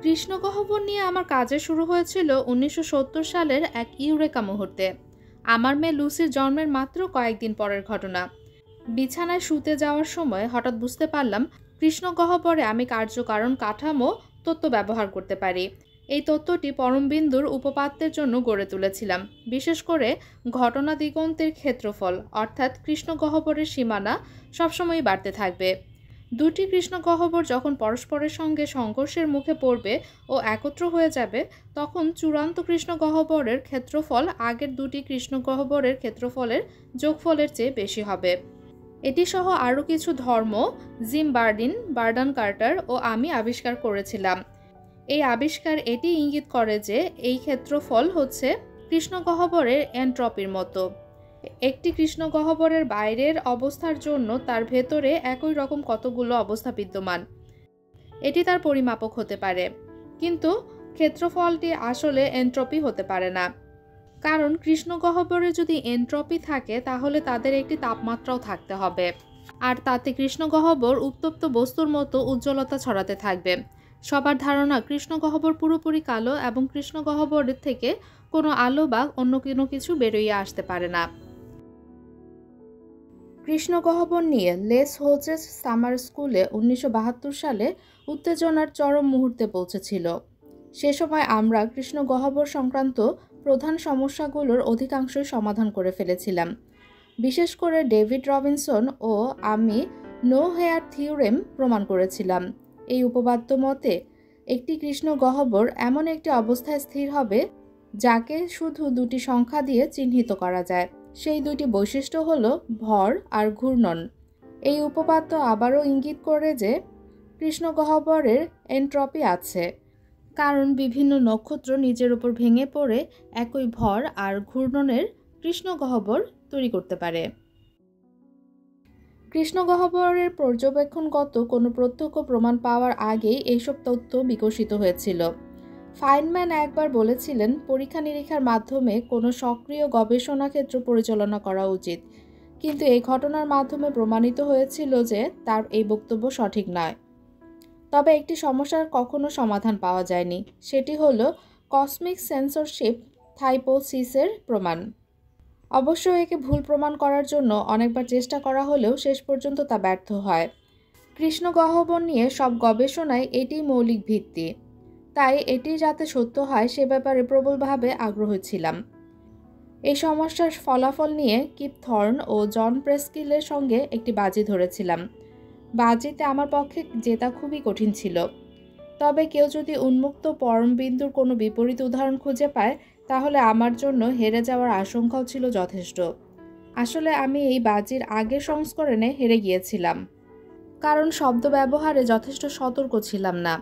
কৃষ্ণগহ্বর নিয়ে আমার কাজে শুরু হয়েছিল 1970 সালের এক ইউরেকা মুহূর্তে। আমার মেয়ে লুসির জন্মের মাত্র কয়েকদিন পরের ঘটনা। বিছানায় শুতে যাওয়ার সময় হঠাৎ বুঝতে পারলাম কৃষ্ণগহ্বরে আমি কার্যকারণ কাঠামো তত্ত্ব ব্যবহার করতে পারি। এই তত্ত্বটি পরমবিন্দুর উপপাদ্যের জন্য গড়ে তুলেছিলাম, বিশেষ করে ঘটনা দিগন্তের ক্ষেত্রফল, অর্থাৎ কৃষ্ণগহ্বরের সীমানা সবসময়ই বাড়তে থাকবে। দুটি কৃষ্ণগহ্বর যখন পরস্পরের সঙ্গে সংঘর্ষের মুখে পড়বে ও একত্র হয়ে যাবে, তখন চূড়ান্ত কৃষ্ণগহ্বরের ক্ষেত্রফল আগের দুটি কৃষ্ণগহ্বরের ক্ষেত্রফলের যোগফলের চেয়ে বেশি হবে। এটি সহ আরও কিছু ধর্ম জিম বার্ডিন, বার্ডান কার্টার ও আমি আবিষ্কার করেছিলাম। এই আবিষ্কার এটি ইঙ্গিত করে যে এই ক্ষেত্রফল হচ্ছে কৃষ্ণগহ্বরের এনট্রপির মতো। একটি কৃষ্ণগহ্বরের বাইরের অবস্থার জন্য তার ভেতরে একই রকম কতগুলো অবস্থা বিদ্যমান, এটি তার পরিমাপক হতে পারে। কিন্তু ক্ষেত্রফলটি আসলে এনট্রপি হতে পারে না, কারণ কৃষ্ণগহ্বরে যদি এনট্রপি থাকে তাহলে তাদের একটি তাপমাত্রাও থাকতে হবে, আর তাতে কৃষ্ণগহ্বর উত্তপ্ত বস্তুর মতো উজ্জ্বলতা ছড়াতে থাকবে। সবার ধারণা কৃষ্ণগহ্বর পুরোপুরি কালো এবং কৃষ্ণগহ্বরের থেকে কোনো আলো বা অন্য কোনো কিছু বেরোয় আসতে পারে না। কৃষ্ণগহ্বর নিয়ে লেস হোচেস সামার স্কুলে 1972 সালে উত্তেজনার চরম মুহূর্তে পৌঁছেছিল। সে সময় আমরা কৃষ্ণগহ্বর সংক্রান্ত প্রধান সমস্যাগুলোর অধিকাংশই সমাধান করে ফেলেছিলাম। বিশেষ করে ডেভিড রবিনসন ও আমি নো হেয়ার থিওরেম প্রমাণ করেছিলাম। এই উপপাদ্য মতে একটি কৃষ্ণগহ্বর এমন একটি অবস্থায় স্থির হবে যাকে শুধু দুটি সংখ্যা দিয়ে চিহ্নিত করা যায়। সেই দুটি বৈশিষ্ট্য হল ভর আর ঘূর্ণন। এই উপপাদ্য আবারও ইঙ্গিত করে যে কৃষ্ণগহ্বরের এনট্রপি আছে, কারণ বিভিন্ন নক্ষত্র নিজের উপর ভেঙে পড়ে একই ভর আর ঘূর্ণনের কৃষ্ণগহ্বর তৈরি করতে পারে। কৃষ্ণগহ্বরের পর্যবেক্ষণগত কোনো প্রত্যক্ষ প্রমাণ পাওয়ার আগেই এইসব তথ্য বিকশিত হয়েছিল। ফাইনম্যান একবার বলেছিলেন, পরীক্ষা নিরীক্ষার মাধ্যমে কোনো সক্রিয় গবেষণা ক্ষেত্র পরিচালনা করা উচিত, কিন্তু এই ঘটনার মাধ্যমে প্রমাণিত হয়েছিল যে তার এই বক্তব্য সঠিক নয়। তবে একটি সমস্যার কখনো সমাধান পাওয়া যায়নি, সেটি হলো কসমিক সেন্সরশিপ হাইপোথিসিসের প্রমাণ। অবশ্য একে ভুল প্রমাণ করার জন্য অনেকবার চেষ্টা করা হলেও শেষ পর্যন্ত তা ব্যর্থ হয়। কৃষ্ণগহ্বর নিয়ে সব গবেষণায় এটি মৌলিক ভিত্তি, তাই এটি যাতে সত্য হয় সে ব্যাপারে প্রবলভাবে আগ্রহী ছিলাম। এই সমস্যার ফলাফল নিয়ে কিপ থর্ন ও জন প্রেস্কিলের সঙ্গে একটি বাজি ধরেছিলাম। বাজিতে আমার পক্ষে জেতা খুবই কঠিন ছিল, তবে কেউ যদি উন্মুক্ত পরমবিন্দুর কোনো বিপরীত উদাহরণ খুঁজে পায় তাহলে আমার জন্য হেরে যাওয়ার আশঙ্কাও ছিল যথেষ্ট। আসলে আমি এই বাজির আগের সংস্করণে হেরে গিয়েছিলাম, কারণ শব্দ ব্যবহারে যথেষ্ট সতর্ক ছিলাম না।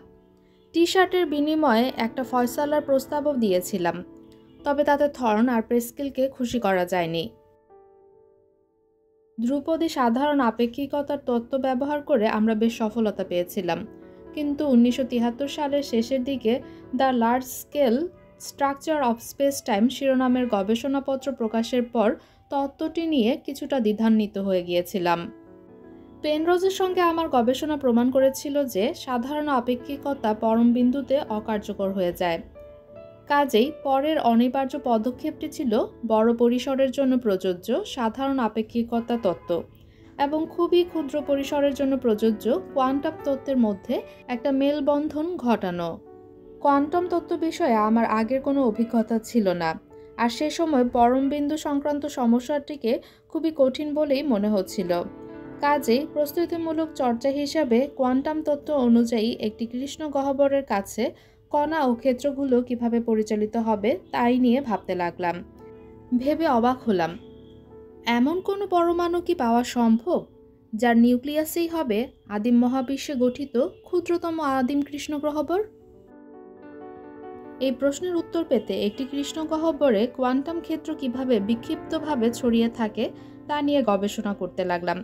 টি শার্টের বিনিময়ে একটা ফয়সালার প্রস্তাবও দিয়েছিলাম, তবে তাতে থর্ন আর প্রেস্কিলকে খুশি করা যায়নি। ধ্রুপদী সাধারণ আপেক্ষিকতার তত্ত্ব ব্যবহার করে আমরা বেশ সফলতা পেয়েছিলাম, কিন্তু 1973 সালের শেষের দিকে the large scale structure of speech time শিরোনামের গবেষণাপত্র প্রকাশের পর তত্ত্বটি নিয়ে কিছুটা দ্বিধান্বিত হয়ে গিয়েছিলাম। পেনরোজের সঙ্গে আমার গবেষণা প্রমাণ করেছিল যে সাধারণ আপেক্ষিকতা পরমবিন্দুতে অকার্যকর হয়ে যায়। কাজেই পরের অনিবার্য পদক্ষেপটি ছিল বড় পরিসরের জন্য প্রযোজ্য সাধারণ আপেক্ষিকতা তত্ত্ব এবং খুবই ক্ষুদ্র পরিসরের জন্য প্রযোজ্য কোয়ান্টাম তত্ত্বের মধ্যে একটা মেলবন্ধন ঘটানো। কোয়ান্টাম তত্ত্ব বিষয়ে আমার আগের কোনো অভিজ্ঞতা ছিল না, আর সে সময় পরমবিন্দু সংক্রান্ত সমস্যাটিকে খুবই কঠিন বলেই মনে হচ্ছিল। কাজেই প্রস্তুতিমূলক চর্চা হিসাবে কোয়ান্টাম তত্ত্ব অনুযায়ী একটি কৃষ্ণগহ্বরের কাছে কণা ও ক্ষেত্রগুলো কিভাবে পরিচালিত হবে তাই নিয়ে ভাবতে লাগলাম। ভেবে অবাক হলাম, এমন কোনো পরমাণু কি পাওয়া সম্ভব যার নিউক্লিয়াসেই হবে আদিম মহাবিশ্বে গঠিত ক্ষুদ্রতম আদিম কৃষ্ণগহ্বর? এই প্রশ্নের উত্তর পেতে একটি কৃষ্ণগহ্বরে কোয়ান্টাম ক্ষেত্র কিভাবে বিক্ষিপ্তভাবে ছড়িয়ে থাকে তা নিয়ে গবেষণা করতে লাগলাম।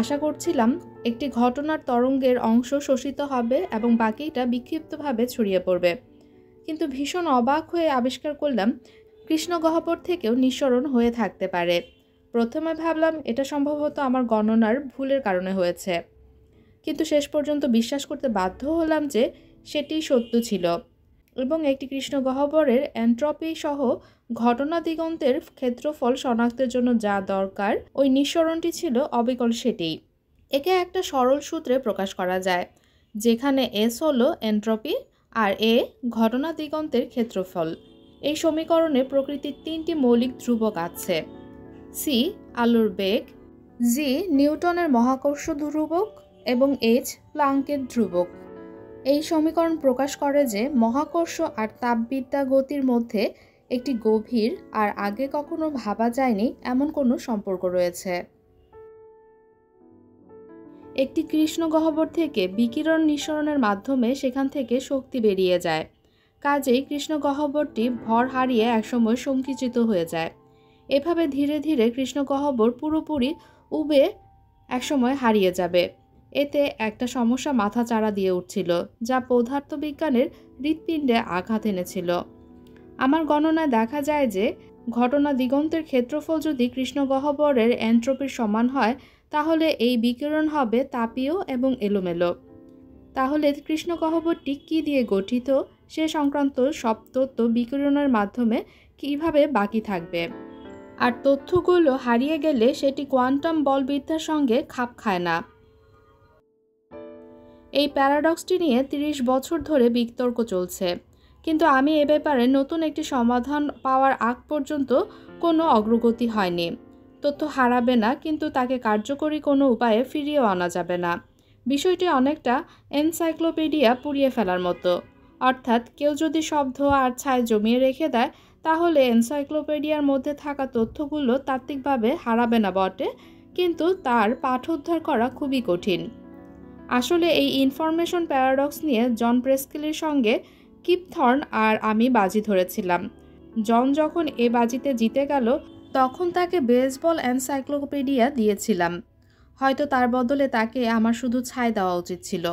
আশা করছিলাম একটি ঘটনার তরঙ্গের অংশ শোষিত হবে এবং বাকিটা বিক্ষিপ্তভাবে ছড়িয়ে পড়বে, কিন্তু ভীষণ অবাক হয়ে আবিষ্কার করলাম কৃষ্ণগহ্বর থেকেও নিঃসরণ হয়ে থাকতে পারে। প্রথমে ভাবলাম এটা সম্ভবত আমার গণনার ভুলের কারণে হয়েছে, কিন্তু শেষ পর্যন্ত বিশ্বাস করতে বাধ্য হলাম যে সেটি সত্য ছিল এবং একটি কৃষ্ণগহ্বরের এনট্রপি সহ ঘটনা দিগন্তের ক্ষেত্রফল শনাক্তের জন্য যা দরকার ওই নিঃসরণটি ছিল অবিকল সেটিই। একে একটা সরল সূত্রে প্রকাশ করা যায়, যেখানে এস হলো এনট্রপি আর এ ঘটনা দিগন্তের ক্ষেত্রফল। এই সমীকরণে প্রকৃতির তিনটি মৌলিক ধ্রুবক আছে, সি আলোর বেগ, জি নিউটনের মহাকর্ষ ধ্রুবক এবং এইচ প্লাঙ্কের ধ্রুবক। এই সমীকরণ প্রকাশ করে যে মহাকর্ষ আর তাপবিদ্যা গতির মধ্যে একটি গভীর আর আগে কখনো ভাবা যায়নি এমন কোনো সম্পর্ক রয়েছে। একটি কৃষ্ণগহ্বর থেকে বিকিরণ নিঃসরণের মাধ্যমে সেখান থেকে শক্তি বেরিয়ে যায়। কাজেই কৃষ্ণগহ্বরটি ভর হারিয়ে একসময় সংকুচিত হয়ে যায়। এভাবে ধীরে ধীরে কৃষ্ণগহ্বর পুরোপুরি উবে একসময় হারিয়ে যাবে। এতে একটা সমস্যা মাথাচাড়া দিয়ে উঠছিল, যা পদার্থবিজ্ঞানের হৃৎপিণ্ডে আঘাত এনেছিল। আমার গণনায় দেখা যায় যে ঘটনা দিগন্তের ক্ষেত্রফল যদি কৃষ্ণগহ্বরের এন্ট্রপির সমান হয়, তাহলে এই বিকিরণ হবে তাপীয় এবং এলোমেলো। তাহলে কৃষ্ণগহ্বরটি কী দিয়ে গঠিত সে সংক্রান্ত সব তথ্য বিকিরণের মাধ্যমে কিভাবে বাকি থাকবে, আর তথ্যগুলো হারিয়ে গেলে সেটি কোয়ান্টাম বলবিদ্যার সঙ্গে খাপ খায় না। এই প্যারাডক্সটি নিয়ে ৩০ বছর ধরে বিতর্ক চলছে, কিন্তু আমি এ ব্যাপারে নতুন একটি সমাধান পাওয়ার আগ পর্যন্ত কোনো অগ্রগতি হয়নি। তথ্য হারাবে না, কিন্তু তাকে কার্যকরী কোনো উপায়ে ফিরিয়েও আনা যাবে না। বিষয়টি অনেকটা এনসাইক্লোপিডিয়া পুড়িয়ে ফেলার মতো। অর্থাৎ কেউ যদি শব্দ আর ছায়া জমিয়ে রেখে দেয়, তাহলে এনসাইক্লোপিডিয়ার মধ্যে থাকা তথ্যগুলো তাত্ত্বিকভাবে হারাবে না বটে, কিন্তু তার পাঠোদ্ধার করা খুবই কঠিন। আসলে এই ইনফরমেশন প্যারাডক্স নিয়ে জন প্রেস্কেলির সঙ্গে কিপ থর্ন আর আমি বাজি ধরেছিলাম। জন যখন এ বাজিতে জিতে গেল, তখন তাকে বেসবল এনসাইক্লোপিডিয়া দিয়েছিলাম। হয়তো তার বদলে তাকে আমার শুধু ছাই দেওয়া উচিত ছিল।